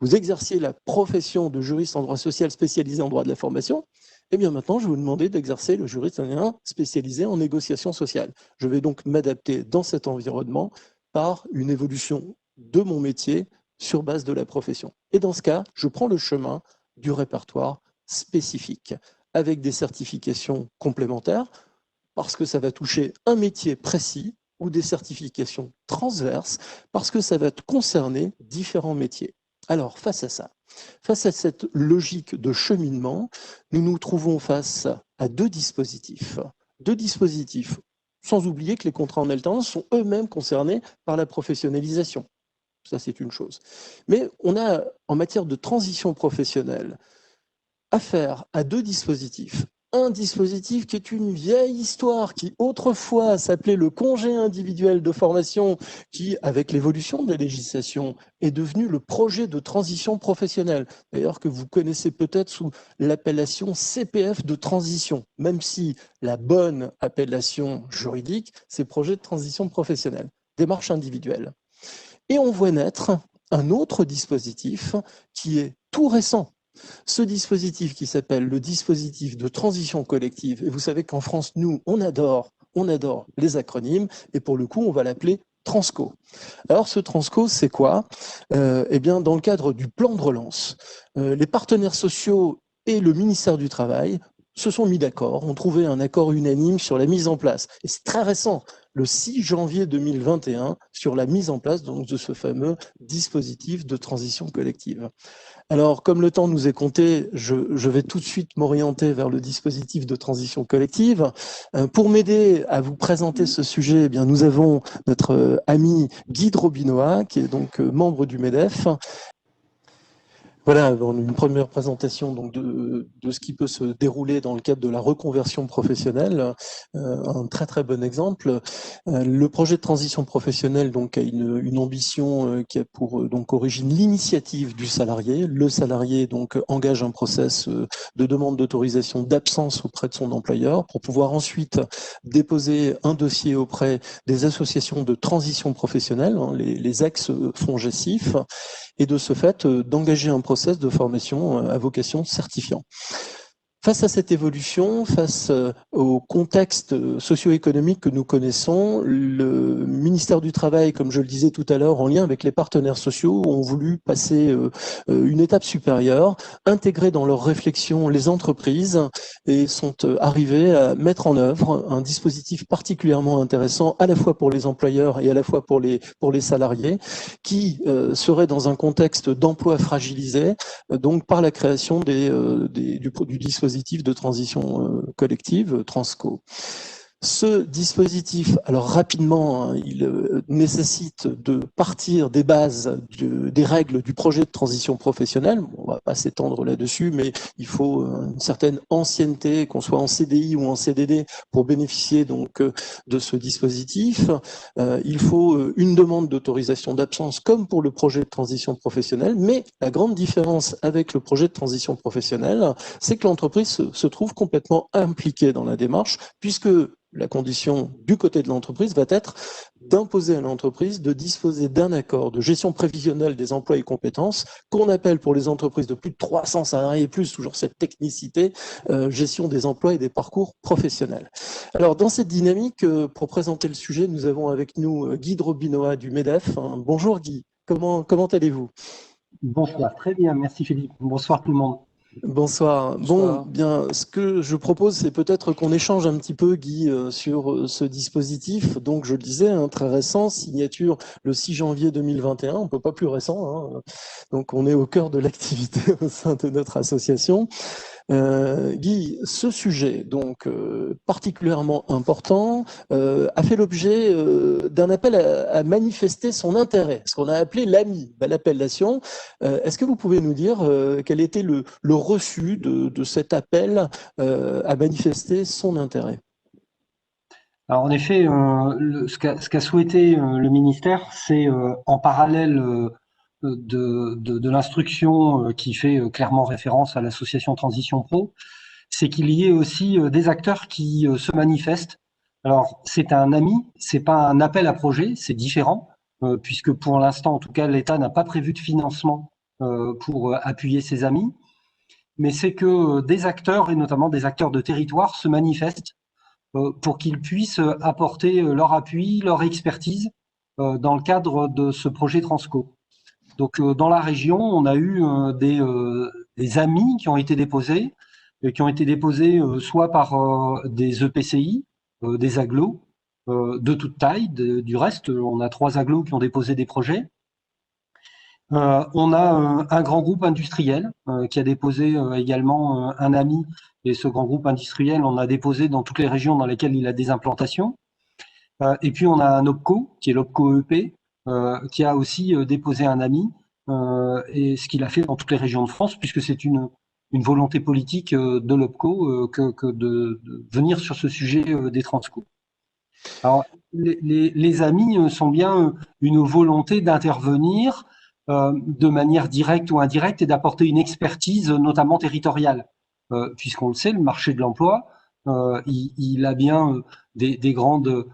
vous exerciez la profession de juriste en droit social spécialisé en droit de la formation, et bien maintenant, je vais vous demander d'exercer le juriste spécialisé en négociation sociale. Je vais donc m'adapter dans cet environnement par une évolution de mon métier sur base de la profession. Et dans ce cas, je prends le chemin du répertoire spécifique, avec des certifications complémentaires, parce que ça va toucher un métier précis, ou des certifications transverses, parce que ça va concerner différents métiers. Alors, face à ça, face à cette logique de cheminement, nous nous trouvons face à deux dispositifs. Deux dispositifs, sans oublier que les contrats en alternance sont eux-mêmes concernés par la professionnalisation. Ça, c'est une chose. Mais on a, en matière de transition professionnelle, affaire à deux dispositifs. Un dispositif qui est une vieille histoire, qui autrefois s'appelait le congé individuel de formation, qui, avec l'évolution de la législation, est devenu le projet de transition professionnelle. D'ailleurs, que vous connaissez peut-être sous l'appellation CPF de transition, même si la bonne appellation juridique, c'est projet de transition professionnelle, démarche individuelle. Et on voit naître un autre dispositif qui est tout récent. Ce dispositif qui s'appelle le dispositif de transition collective, et vous savez qu'en France, nous, on adore les acronymes, et pour le coup, on va l'appeler Transco. Alors ce Transco, c'est quoi? Eh bien, dans le cadre du plan de relance, les partenaires sociaux et le ministère du Travail se sont mis d'accord, ont trouvé un accord unanime sur la mise en place. Et c'est très récent, le 6 janvier 2021, sur la mise en place donc, de ce fameux dispositif de transition collective. Alors, comme le temps nous est compté, je vais tout de suite m'orienter vers le dispositif de transition collective. Pour m'aider à vous présenter ce sujet, eh bien, nous avons notre ami Guy Drobinois, qui est donc membre du MEDEF. Voilà, une première présentation donc de ce qui peut se dérouler dans le cadre de la reconversion professionnelle. Un très très bon exemple. Le projet de transition professionnelle donc a une ambition qui a pour donc origine l'initiative du salarié. Le salarié donc engage un process de demande d'autorisation d'absence auprès de son employeur pour pouvoir ensuite déposer un dossier auprès des associations de transition professionnelle, hein, les ex-FONGECIF, et de ce fait d'engager un process de formation à vocation certifiant. Face à cette évolution, face au contexte socio-économique que nous connaissons, le ministère du Travail, comme je le disais tout à l'heure, en lien avec les partenaires sociaux, ont voulu passer une étape supérieure, intégrer dans leur réflexion les entreprises et sont arrivés à mettre en œuvre un dispositif particulièrement intéressant, à la fois pour les employeurs et à la fois pour les salariés, qui serait dans un contexte d'emploi fragilisé, donc par la création du dispositif de transition collective, Transco. Ce dispositif, alors rapidement, hein, il nécessite de partir des bases des règles du projet de transition professionnelle. On ne va pas s'étendre là-dessus, mais il faut une certaine ancienneté, qu'on soit en CDI ou en CDD, pour bénéficier donc de ce dispositif. Il faut une demande d'autorisation d'absence comme pour le projet de transition professionnelle, mais la grande différence avec le projet de transition professionnelle, c'est que l'entreprise se trouve complètement impliquée dans la démarche, puisque la condition du côté de l'entreprise va être d'imposer à l'entreprise de disposer d'un accord de gestion prévisionnelle des emplois et compétences qu'on appelle pour les entreprises de plus de 300 salariés plus, toujours cette technicité, gestion des emplois et des parcours professionnels. Alors dans cette dynamique, pour présenter le sujet, nous avons avec nous Guy Drobinoa du MEDEF. Bonjour Guy, comment allez-vous? Bonsoir, très bien, merci Philippe. Bonsoir tout le monde. Bonsoir. Bon, bien, ce que je propose, c'est peut-être qu'on échange un petit peu, Guy, sur ce dispositif. Donc, je le disais, hein, très récent, signature le 6 janvier 2021, on ne peut pas plus récent. Hein. Donc, on est au cœur de l'activité au sein de notre association. Guy, ce sujet, donc particulièrement important, a fait l'objet d'un appel à manifester son intérêt, ce qu'on a appelé l'AMI, l'appellation. Est-ce que vous pouvez nous dire quel était le reçu de cet appel à manifester son intérêt? Alors en effet, ce qu'a souhaité le ministère, c'est en parallèle de l'instruction qui fait clairement référence à l'association Transition Pro, c'est qu'il y ait aussi des acteurs qui se manifestent. Alors c'est un AMI, c'est pas un appel à projet, c'est différent, puisque pour l'instant, en tout cas, l'État n'a pas prévu de financement pour appuyer ses AMI, mais c'est que des acteurs, et notamment des acteurs de territoire, se manifestent pour qu'ils puissent apporter leur appui, leur expertise dans le cadre de ce projet Transco. Donc, dans la région, on a eu des AMI qui ont été déposés, soit par des EPCI, des agglos de toute taille. Du reste, on a 3 agglos qui ont déposé des projets. On a un grand groupe industriel qui a déposé également un AMI, et ce grand groupe industriel, on a déposé dans toutes les régions dans lesquelles il a des implantations. Et puis, on a un OPCO, qui est l'OPCO EP, qui a aussi déposé un AMI, et ce qu'il a fait dans toutes les régions de France, puisque c'est une volonté politique de l'OPCO que de venir sur ce sujet des Transco. Alors, les AMI sont bien une volonté d'intervenir de manière directe ou indirecte et d'apporter une expertise, notamment territoriale, puisqu'on le sait, le marché de l'emploi, il a bien des grandes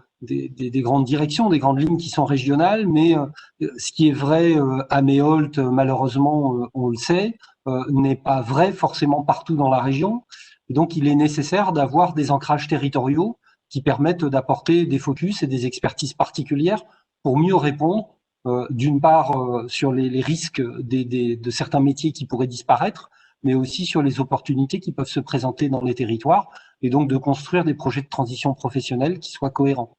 directions, des grandes lignes qui sont régionales, mais ce qui est vrai à Méholt, malheureusement, on le sait, n'est pas vrai forcément partout dans la région. Et donc, il est nécessaire d'avoir des ancrages territoriaux qui permettent d'apporter des focus et des expertises particulières pour mieux répondre, d'une part, sur les risques de certains métiers qui pourraient disparaître, mais aussi sur les opportunités qui peuvent se présenter dans les territoires, et donc de construire des projets de transition professionnelle qui soient cohérents.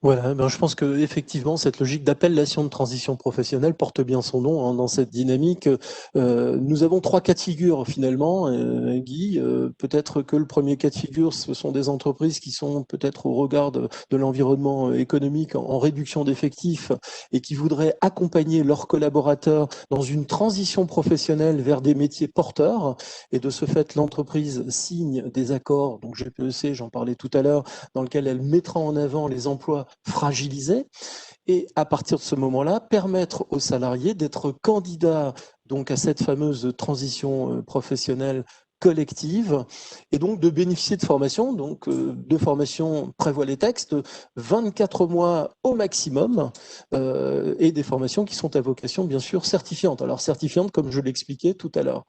Voilà, ben je pense que effectivement cette logique d'appellation de transition professionnelle porte bien son nom hein, dans cette dynamique. Nous avons 3 cas de figure finalement, Guy. Peut-être que le premier cas de figure, ce sont des entreprises qui sont peut-être au regard de l'environnement économique en réduction d'effectifs et qui voudraient accompagner leurs collaborateurs dans une transition professionnelle vers des métiers porteurs. Et de ce fait, l'entreprise signe des accords, donc GPEC, j'en parlais tout à l'heure, dans lequel elle mettra en avant les emplois fragilisés et à partir de ce moment-là, permettre aux salariés d'être candidats donc à cette fameuse transition professionnelle collective et donc de bénéficier de formations. Donc de formations prévoient les textes, 24 mois au maximum et des formations qui sont à vocation bien sûr certifiante. Alors certifiante comme je l'expliquais tout à l'heure.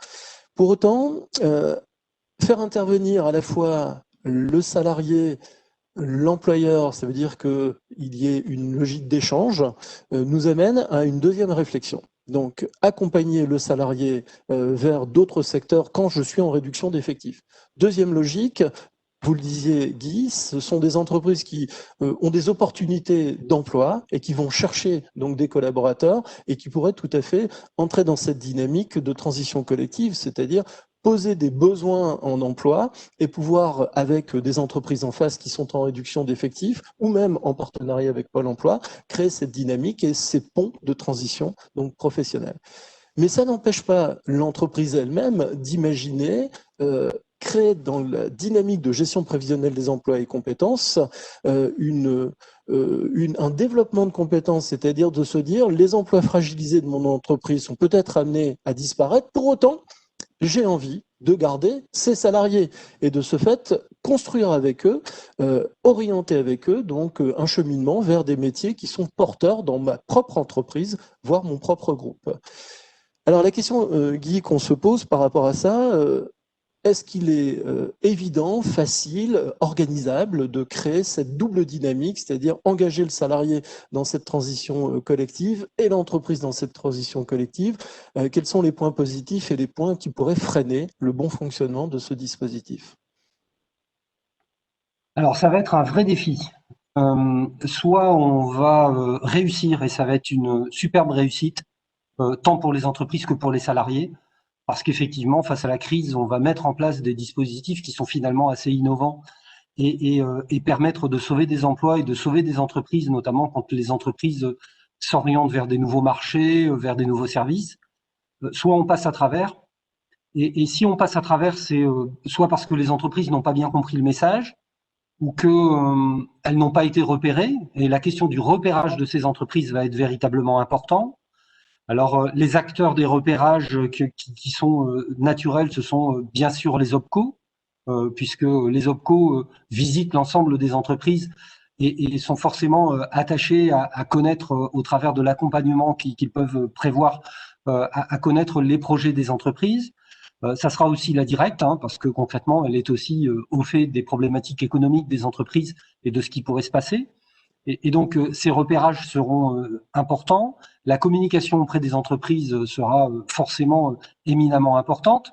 Pour autant, faire intervenir à la fois le salarié, l'employeur, ça veut dire qu'il y ait une logique d'échange, nous amène à une deuxième réflexion. Donc, accompagner le salarié vers d'autres secteurs quand je suis en réduction d'effectifs. Deuxième logique, vous le disiez Guy, ce sont des entreprises qui ont des opportunités d'emploi et qui vont chercher donc des collaborateurs et qui pourraient tout à fait entrer dans cette dynamique de transition collective, c'est-à-dire poser des besoins en emploi et pouvoir, avec des entreprises en face qui sont en réduction d'effectifs ou même en partenariat avec Pôle emploi, créer cette dynamique et ces ponts de transition donc professionnelle. Mais ça n'empêche pas l'entreprise elle-même d'imaginer créer dans la dynamique de gestion prévisionnelle des emplois et compétences un développement de compétences, c'est-à-dire de se dire les emplois fragilisés de mon entreprise sont peut-être amenés à disparaître, pour autant j'ai envie de garder ces salariés et de ce fait construire avec eux, orienter avec eux donc un cheminement vers des métiers qui sont porteurs dans ma propre entreprise, voire mon propre groupe. Alors la question, Guy, qu'on se pose par rapport à ça, est-ce qu'il est évident, facile, organisable de créer cette double dynamique, c'est-à-dire engager le salarié dans cette transition collective et l'entreprise dans cette transition collective? Quels sont les points positifs et les points qui pourraient freiner le bon fonctionnement de ce dispositif? Alors, ça va être un vrai défi. Soit on va réussir, et ça va être une superbe réussite, tant pour les entreprises que pour les salariés, parce qu'effectivement, face à la crise, on va mettre en place des dispositifs qui sont finalement assez innovants et permettre de sauver des emplois et de sauver des entreprises, notamment quand les entreprises s'orientent vers des nouveaux marchés, vers des nouveaux services. Soit on passe à travers, et si on passe à travers, c'est soit parce que les entreprises n'ont pas bien compris le message, ou qu'elles n'ont pas été repérées, et la question du repérage de ces entreprises va être véritablement important. Alors, les acteurs des repérages qui sont naturels, ce sont bien sûr les OPCO, puisque les OPCO visitent l'ensemble des entreprises et sont forcément attachés à connaître, au travers de l'accompagnement qu'ils peuvent prévoir, à connaître les projets des entreprises. Ça sera aussi la directe, hein, parce que concrètement, elle est aussi au fait des problématiques économiques des entreprises et de ce qui pourrait se passer. Et donc, ces repérages seront importants. La communication auprès des entreprises sera forcément éminemment importante.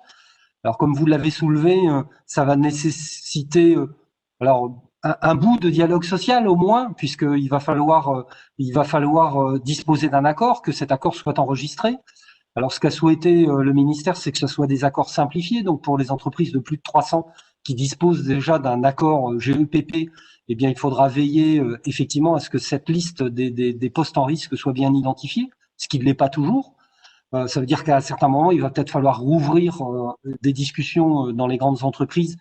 Alors, comme vous l'avez soulevé, ça va nécessiter un bout de dialogue social au moins, puisqu'il va falloir disposer d'un accord, que cet accord soit enregistré. Alors, ce qu'a souhaité le ministère, c'est que ce soit des accords simplifiés. Donc, pour les entreprises de plus de 300 qui disposent déjà d'un accord GEPP, eh bien, il faudra veiller effectivement à ce que cette liste des postes en risque soit bien identifiée, ce qui ne l'est pas toujours. Ça veut dire qu'à certains moments, il va peut-être falloir rouvrir des discussions dans les grandes entreprises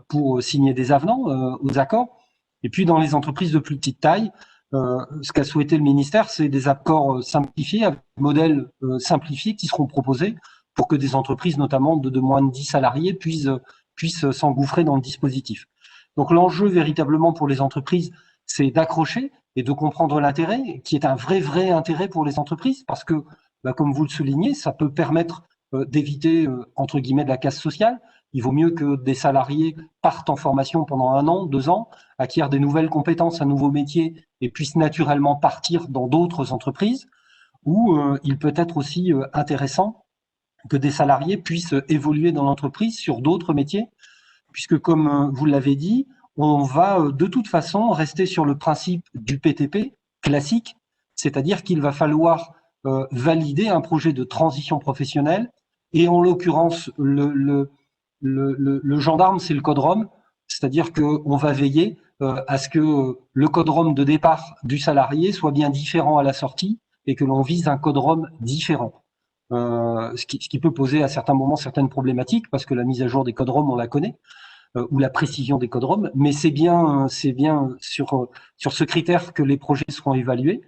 pour signer des avenants aux accords. Et puis, dans les entreprises de plus petite taille, ce qu'a souhaité le ministère, c'est des accords simplifiés, avec des modèles simplifiés qui seront proposés pour que des entreprises, notamment de moins de 10 salariés, puissent s'engouffrer dans le dispositif. Donc l'enjeu véritablement pour les entreprises, c'est d'accrocher et de comprendre l'intérêt, qui est un vrai intérêt pour les entreprises, parce que, comme vous le soulignez, ça peut permettre d'éviter, entre guillemets, de la casse sociale. Il vaut mieux que des salariés partent en formation pendant 1 an, 2 ans, acquièrent des nouvelles compétences, un nouveau métier, et puissent naturellement partir dans d'autres entreprises, où il peut être aussi intéressant que des salariés puissent évoluer dans l'entreprise sur d'autres métiers, puisque comme vous l'avez dit, on va de toute façon rester sur le principe du PTP classique, c'est-à-dire qu'il va falloir valider un projet de transition professionnelle, et en l'occurrence, le gendarme, c'est le codrom, c'est-à-dire qu'on va veiller à ce que le codrom de départ du salarié soit bien différent à la sortie et que l'on vise un codrom différent. Ce qui peut poser à certains moments certaines problématiques, parce que la mise à jour des codroms, on la connaît, ou la précision des codroms, mais c'est bien sur ce critère que les projets seront évalués,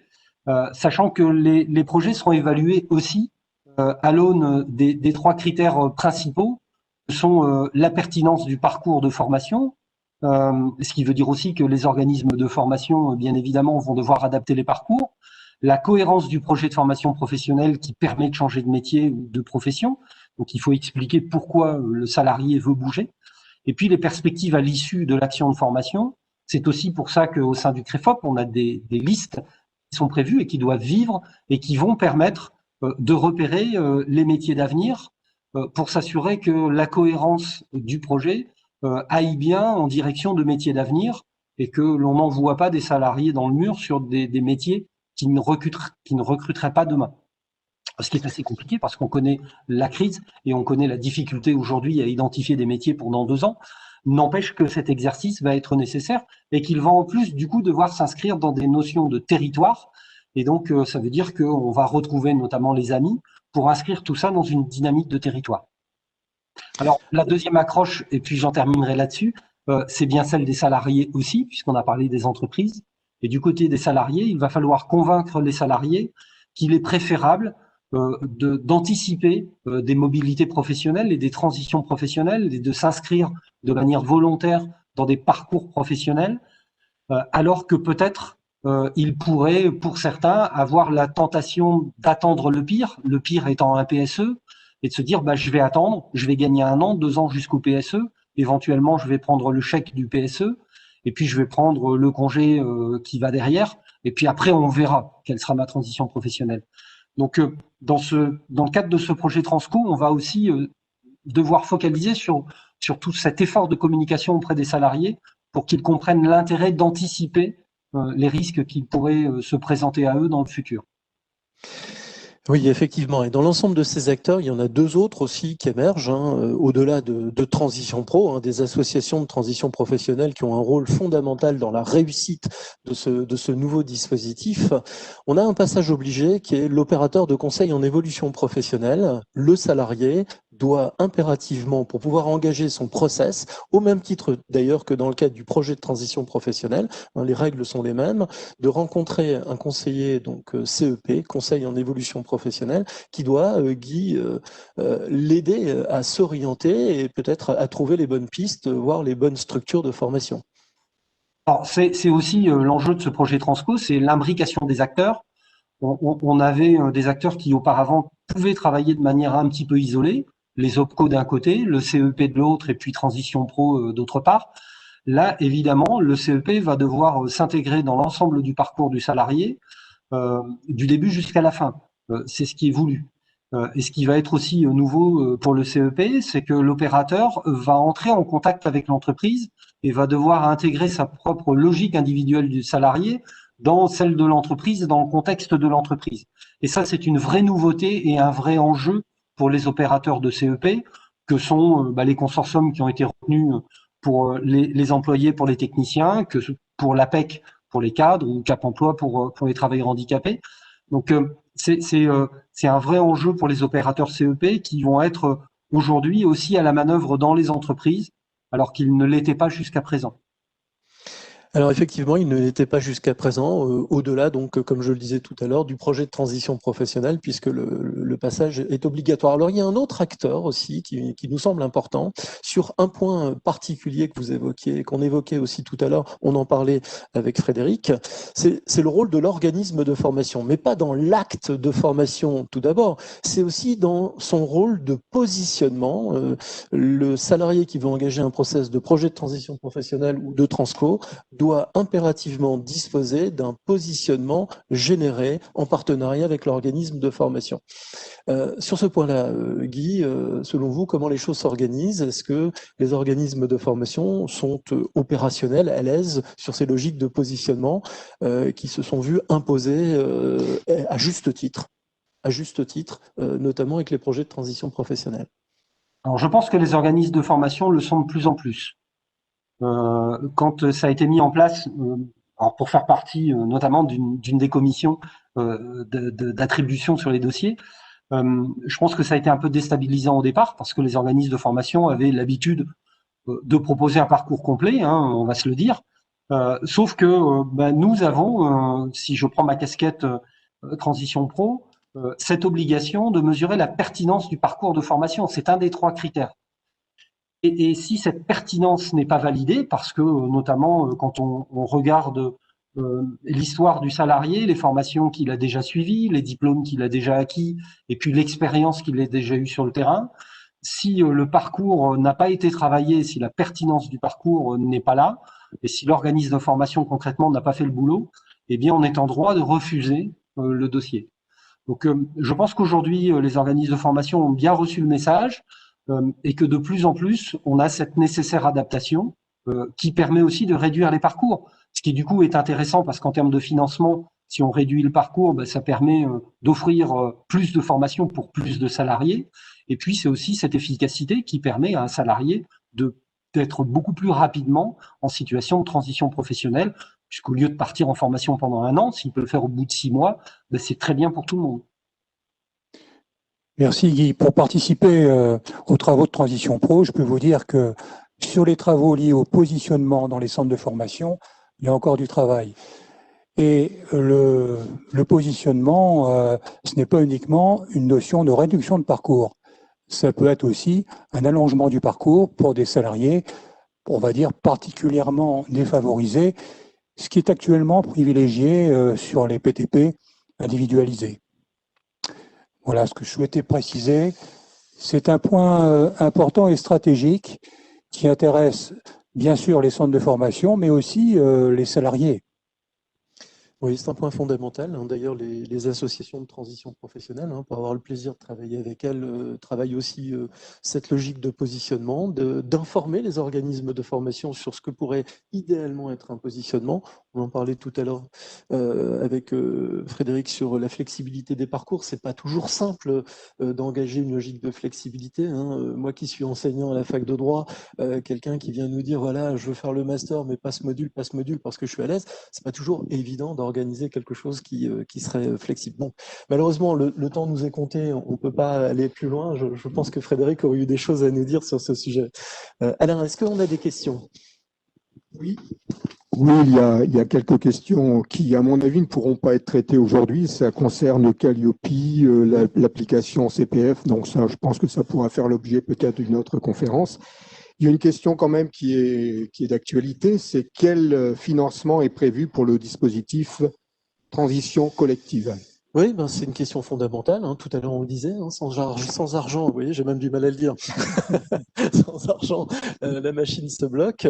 sachant que les projets seront évalués aussi à l'aune des 3 critères principaux, que sont la pertinence du parcours de formation, ce qui veut dire aussi que les organismes de formation, bien évidemment, vont devoir adapter les parcours, la cohérence du projet de formation professionnelle qui permet de changer de métier ou de profession, donc il faut expliquer pourquoi le salarié veut bouger, et puis les perspectives à l'issue de l'action de formation. C'est aussi pour ça qu'au sein du CREFOP, on a des listes qui sont prévues et qui doivent vivre et qui vont permettre de repérer les métiers d'avenir pour s'assurer que la cohérence du projet aille bien en direction de métiers d'avenir et que l'on n'envoie pas des salariés dans le mur sur des métiers qui ne recruteraient pas demain. Ce qui est assez compliqué parce qu'on connaît la crise et on connaît la difficulté aujourd'hui à identifier des métiers pour dans 2 ans. N'empêche que cet exercice va être nécessaire et qu'il va en plus du coup devoir s'inscrire dans des notions de territoire. Et donc ça veut dire qu'on va retrouver notamment les amis pour inscrire tout ça dans une dynamique de territoire. Alors la deuxième accroche, et puis j'en terminerai là-dessus, c'est bien celle des salariés aussi, puisqu'on a parlé des entreprises. Et du côté des salariés, il va falloir convaincre les salariés qu'il est préférable d'anticiper des mobilités professionnelles et des transitions professionnelles et de s'inscrire de manière volontaire dans des parcours professionnels, alors que peut-être il pourrait, pour certains, avoir la tentation d'attendre le pire étant un PSE, et de se dire je vais attendre, je vais gagner 1 an, 2 ans jusqu'au PSE, éventuellement je vais prendre le chèque du PSE, et puis je vais prendre le congé qui va derrière, et puis après on verra quelle sera ma transition professionnelle. Donc, dans le cadre de ce projet Transco, on va aussi devoir focaliser sur tout cet effort de communication auprès des salariés pour qu'ils comprennent l'intérêt d'anticiper les risques qui pourraient se présenter à eux dans le futur. Oui, effectivement. Et dans l'ensemble de ces acteurs, il y en a 2 autres aussi qui émergent, au-delà de Transition Pro, des associations de transition professionnelle qui ont un rôle fondamental dans la réussite de ce nouveau dispositif. On a un passage obligé qui est l'opérateur de conseil en évolution professionnelle, le salarié, doit impérativement, pour pouvoir engager son process, au même titre d'ailleurs que dans le cadre du projet de transition professionnelle, les règles sont les mêmes, de rencontrer un conseiller, donc CEP, conseil en évolution professionnelle, qui doit, Guy, l'aider à s'orienter et peut-être à trouver les bonnes pistes, voire les bonnes structures de formation. Alors, c'est aussi l'enjeu de ce projet Transco, c'est l'imbrication des acteurs. On avait des acteurs qui auparavant pouvaient travailler de manière un petit peu isolée, les OPCO d'un côté, le CEP de l'autre et puis Transition Pro d'autre part. Là, évidemment, le CEP va devoir s'intégrer dans l'ensemble du parcours du salarié, du début jusqu'à la fin. C'est ce qui est voulu. Et ce qui va être aussi nouveau pour le CEP, c'est que l'opérateur va entrer en contact avec l'entreprise et va devoir intégrer sa propre logique individuelle du salarié dans celle de l'entreprise, dans le contexte de l'entreprise. Et ça, c'est une vraie nouveauté et un vrai enjeu pour les opérateurs de CEP, que sont les consortiums qui ont été retenus pour les employés, pour les techniciens, que pour l'APEC, pour les cadres, ou Cap Emploi pour les travailleurs handicapés. Donc, c'est un vrai enjeu pour les opérateurs CEP qui vont être aujourd'hui aussi à la manœuvre dans les entreprises, alors qu'ils ne l'étaient pas jusqu'à présent. Alors effectivement, il ne l'était pas jusqu'à présent, au-delà, donc, comme je le disais tout à l'heure, du projet de transition professionnelle, puisque le passage est obligatoire. Alors il y a un autre acteur aussi qui nous semble important, sur un point particulier que vous évoquiez, qu'on évoquait aussi tout à l'heure, on en parlait avec Frédéric, c'est le rôle de l'organisme de formation, mais pas dans l'acte de formation tout d'abord, c'est aussi dans son rôle de positionnement. Le salarié qui veut engager un process de projet de transition professionnelle ou de Transco doit doit impérativement disposer d'un positionnement généré en partenariat avec l'organisme de formation. Sur ce point-là, Guy, selon vous, comment les choses s'organisent? Est-ce que les organismes de formation sont opérationnels, à l'aise sur ces logiques de positionnement qui se sont vues imposer à juste titre, notamment avec les projets de transition professionnelle? Alors, je pense que les organismes de formation le sont de plus en plus. Quand ça a été mis en place, alors pour faire partie notamment d'une des commissions d'attribution sur les dossiers, je pense que ça a été un peu déstabilisant au départ parce que les organismes de formation avaient l'habitude de proposer un parcours complet, hein, on va se le dire. Sauf que nous avons, si je prends ma casquette Transition Pro, cette obligation de mesurer la pertinence du parcours de formation. C'est un des 3 critères. Et si cette pertinence n'est pas validée, parce que notamment quand on regarde l'histoire du salarié, les formations qu'il a déjà suivies, les diplômes qu'il a déjà acquis, et puis l'expérience qu'il a déjà eue sur le terrain, si le parcours n'a pas été travaillé, si la pertinence du parcours n'est pas là, et si l'organisme de formation concrètement n'a pas fait le boulot, eh bien on est en droit de refuser le dossier. Donc je pense qu'aujourd'hui les organismes de formation ont bien reçu le message et que de plus en plus on a cette nécessaire adaptation qui permet aussi de réduire les parcours. Ce qui du coup est intéressant parce qu'en termes de financement, si on réduit le parcours, ça permet d'offrir plus de formations pour plus de salariés. Et puis c'est aussi cette efficacité qui permet à un salarié d'être beaucoup plus rapidement en situation de transition professionnelle, puisqu'au lieu de partir en formation pendant 1 an, s'il peut le faire au bout de 6 mois, c'est très bien pour tout le monde. Merci Guy. Pour participer aux travaux de Transition Pro, je peux vous dire que sur les travaux liés au positionnement dans les centres de formation, il y a encore du travail. Et le positionnement, ce n'est pas uniquement une notion de réduction de parcours. Ça peut être aussi un allongement du parcours pour des salariés, on va dire, particulièrement défavorisés, ce qui est actuellement privilégié sur les PTP individualisés. Voilà ce que je souhaitais préciser. C'est un point important et stratégique qui intéresse bien sûr les centres de formation, mais aussi les salariés. Oui, c'est un point fondamental. D'ailleurs, les associations de transition professionnelle, pour avoir le plaisir de travailler avec elles, travaillent aussi cette logique de positionnement, d'informer les organismes de formation sur ce que pourrait idéalement être un positionnement. On en parlait tout à l'heure avec Frédéric sur la flexibilité des parcours. C'est pas toujours simple d'engager une logique de flexibilité. Moi qui suis enseignant à la fac de droit, quelqu'un qui vient nous dire voilà, je veux faire le master, mais pas ce module parce que je suis à l'aise, c'est pas toujours évident d'organiser quelque chose qui serait flexible. Bon, malheureusement, le temps nous est compté, on ne peut pas aller plus loin. Je pense que Frédéric aurait eu des choses à nous dire sur ce sujet. Alain, est-ce qu'on a des questions? Oui. Oui, il y a quelques questions qui, à mon avis, ne pourront pas être traitées aujourd'hui. Ça concerne Calliope, l'application CPF, donc ça, je pense que ça pourra faire l'objet peut-être d'une autre conférence. Il y a une question quand même qui est d'actualité, c'est quel financement est prévu pour le dispositif transition collective? Oui, c'est une question fondamentale. Tout à l'heure, on le disait, sans argent, vous voyez, j'ai même du mal à le dire. Sans argent, la machine se bloque.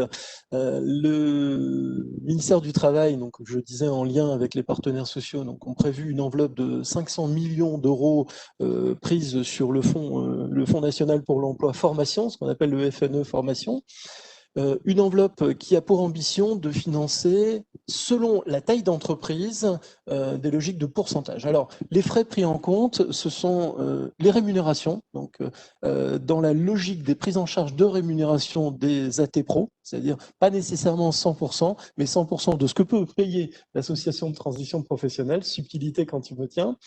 Le ministère du Travail, donc je disais en lien avec les partenaires sociaux, donc ont prévu une enveloppe de 500 millions d'euros prise sur le Fonds national pour l'emploi formation, ce qu'on appelle le FNE formation. Une enveloppe qui a pour ambition de financer, selon la taille d'entreprise, des logiques de pourcentage. Alors, les frais pris en compte, ce sont les rémunérations, donc dans la logique des prises en charge de rémunération des AT Pro, c'est-à-dire pas nécessairement 100%, mais 100% de ce que peut payer l'association de transition professionnelle, subtilité quand tu me tiens,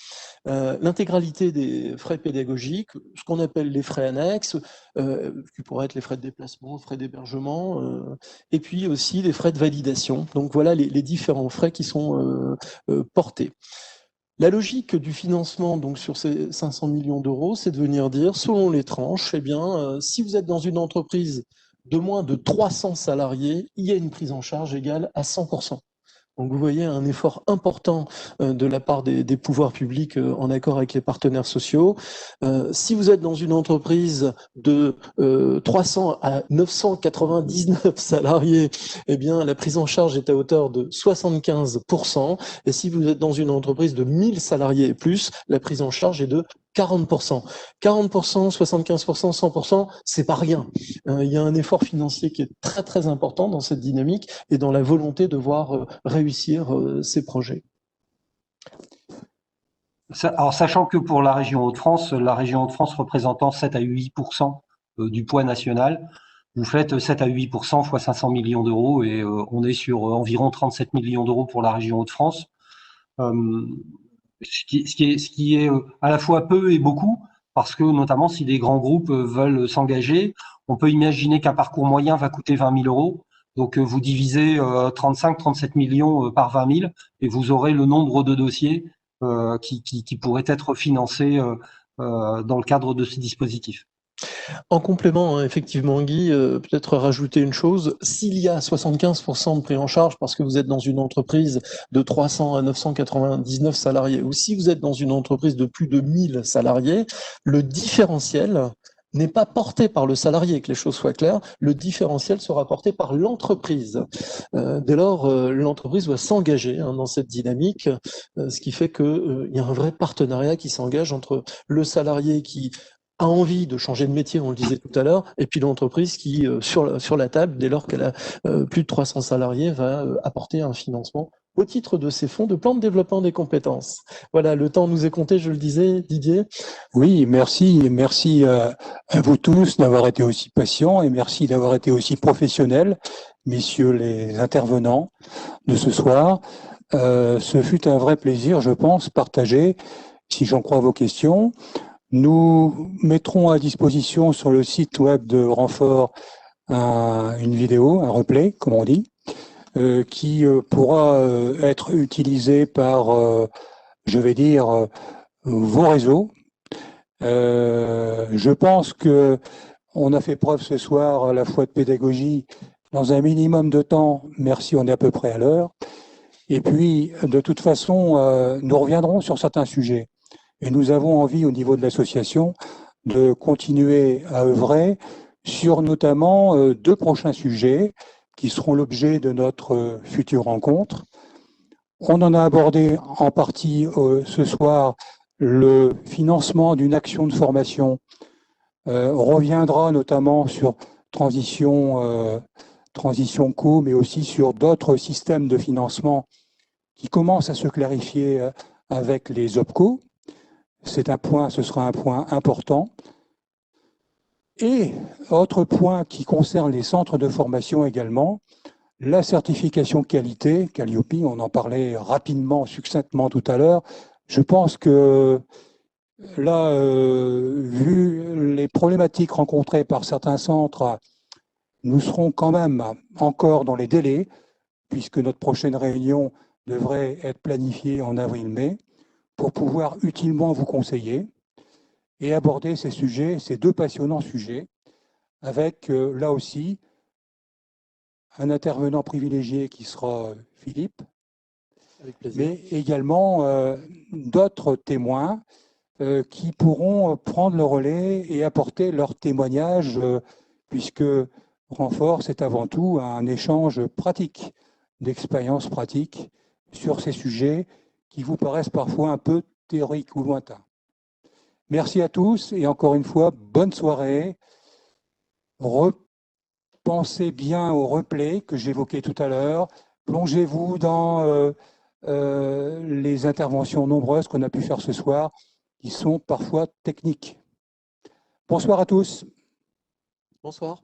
l'intégralité des frais pédagogiques, ce qu'on appelle les frais annexes, qui pourraient être les frais de déplacement, frais d'hébergement, et puis aussi les frais de validation. Donc voilà les différents frais qui sont portés. La logique du financement donc sur ces 500 millions d'euros, c'est de venir dire, selon les tranches, eh bien, si vous êtes dans une entreprise de moins de 300 salariés, il y a une prise en charge égale à 100%. Donc vous voyez un effort important de la part des pouvoirs publics en accord avec les partenaires sociaux. Si vous êtes dans une entreprise de 300 à 999 salariés, eh bien la prise en charge est à hauteur de 75%. Et si vous êtes dans une entreprise de 1000 salariés et plus, la prise en charge est de 40%. 40%, 75%, 100%, c'est pas rien. Il y a un effort financier qui est très très important dans cette dynamique et dans la volonté de voir réussir ces projets. Alors, sachant que pour la région Hauts-de-France représentant 7 à 8% du poids national, vous faites 7 à 8% fois 500 millions d'euros et on est sur environ 37 millions d'euros pour la région Hauts-de-France. Ce qui est à la fois peu et beaucoup, parce que notamment si des grands groupes veulent s'engager, on peut imaginer qu'un parcours moyen va coûter 20 000 euros. Donc vous divisez 35-37 millions par 20 000 et vous aurez le nombre de dossiers qui pourraient être financés dans le cadre de ce dispositif. En complément, hein, effectivement, Guy, peut-être rajouter une chose. S'il y a 75% de pris en charge parce que vous êtes dans une entreprise de 300 à 999 salariés, ou si vous êtes dans une entreprise de plus de 1000 salariés, le différentiel n'est pas porté par le salarié, que les choses soient claires, le différentiel sera porté par l'entreprise. Dès lors, l'entreprise doit s'engager dans cette dynamique, ce qui fait qu'il y a un vrai partenariat qui s'engage entre le salarié qui a envie de changer de métier, on le disait tout à l'heure, et puis l'entreprise qui, sur la table, dès lors qu'elle a plus de 300 salariés, va apporter un financement au titre de ces fonds de plan de développement des compétences. Voilà, le temps nous est compté, je le disais, Didier. Oui, merci. Merci à vous tous d'avoir été aussi patients et merci d'avoir été aussi professionnels, messieurs les intervenants de ce soir. Ce fut un vrai plaisir, je pense, partagé, si j'en crois vos questions. Nous mettrons à disposition sur le site web de Renfort une vidéo, un replay, comme on dit, qui pourra être utilisé par, je vais dire, vos réseaux. Je pense que on a fait preuve ce soir à la fois de pédagogie dans un minimum de temps. Merci, on est à peu près à l'heure. Et puis, de toute façon, nous reviendrons sur certains sujets. Et nous avons envie, au niveau de l'association, de continuer à œuvrer sur notamment 2 prochains sujets qui seront l'objet de notre future rencontre. On en a abordé en partie ce soir le financement d'une action de formation. On reviendra notamment sur transition co, mais aussi sur d'autres systèmes de financement qui commencent à se clarifier avec les OPCO. Ce sera un point important. Et autre point qui concerne les centres de formation également, la certification qualité, Calliope, on en parlait rapidement, succinctement tout à l'heure. Je pense que là, vu les problématiques rencontrées par certains centres, nous serons quand même encore dans les délais, puisque notre prochaine réunion devrait être planifiée en avril-mai, pour pouvoir utilement vous conseiller et aborder ces sujets, ces 2 passionnants sujets, avec là aussi un intervenant privilégié qui sera Philippe, Avec plaisir. mais également d'autres témoins qui pourront prendre le relais et apporter leur témoignage, puisque Renfort, c'est avant tout un échange pratique, d'expériences pratiques sur ces sujets qui vous paraissent parfois un peu théoriques ou lointains. Merci à tous et encore une fois, bonne soirée. Repensez bien au replay que j'évoquais tout à l'heure. Plongez-vous dans les interventions nombreuses qu'on a pu faire ce soir, qui sont parfois techniques. Bonsoir à tous. Bonsoir.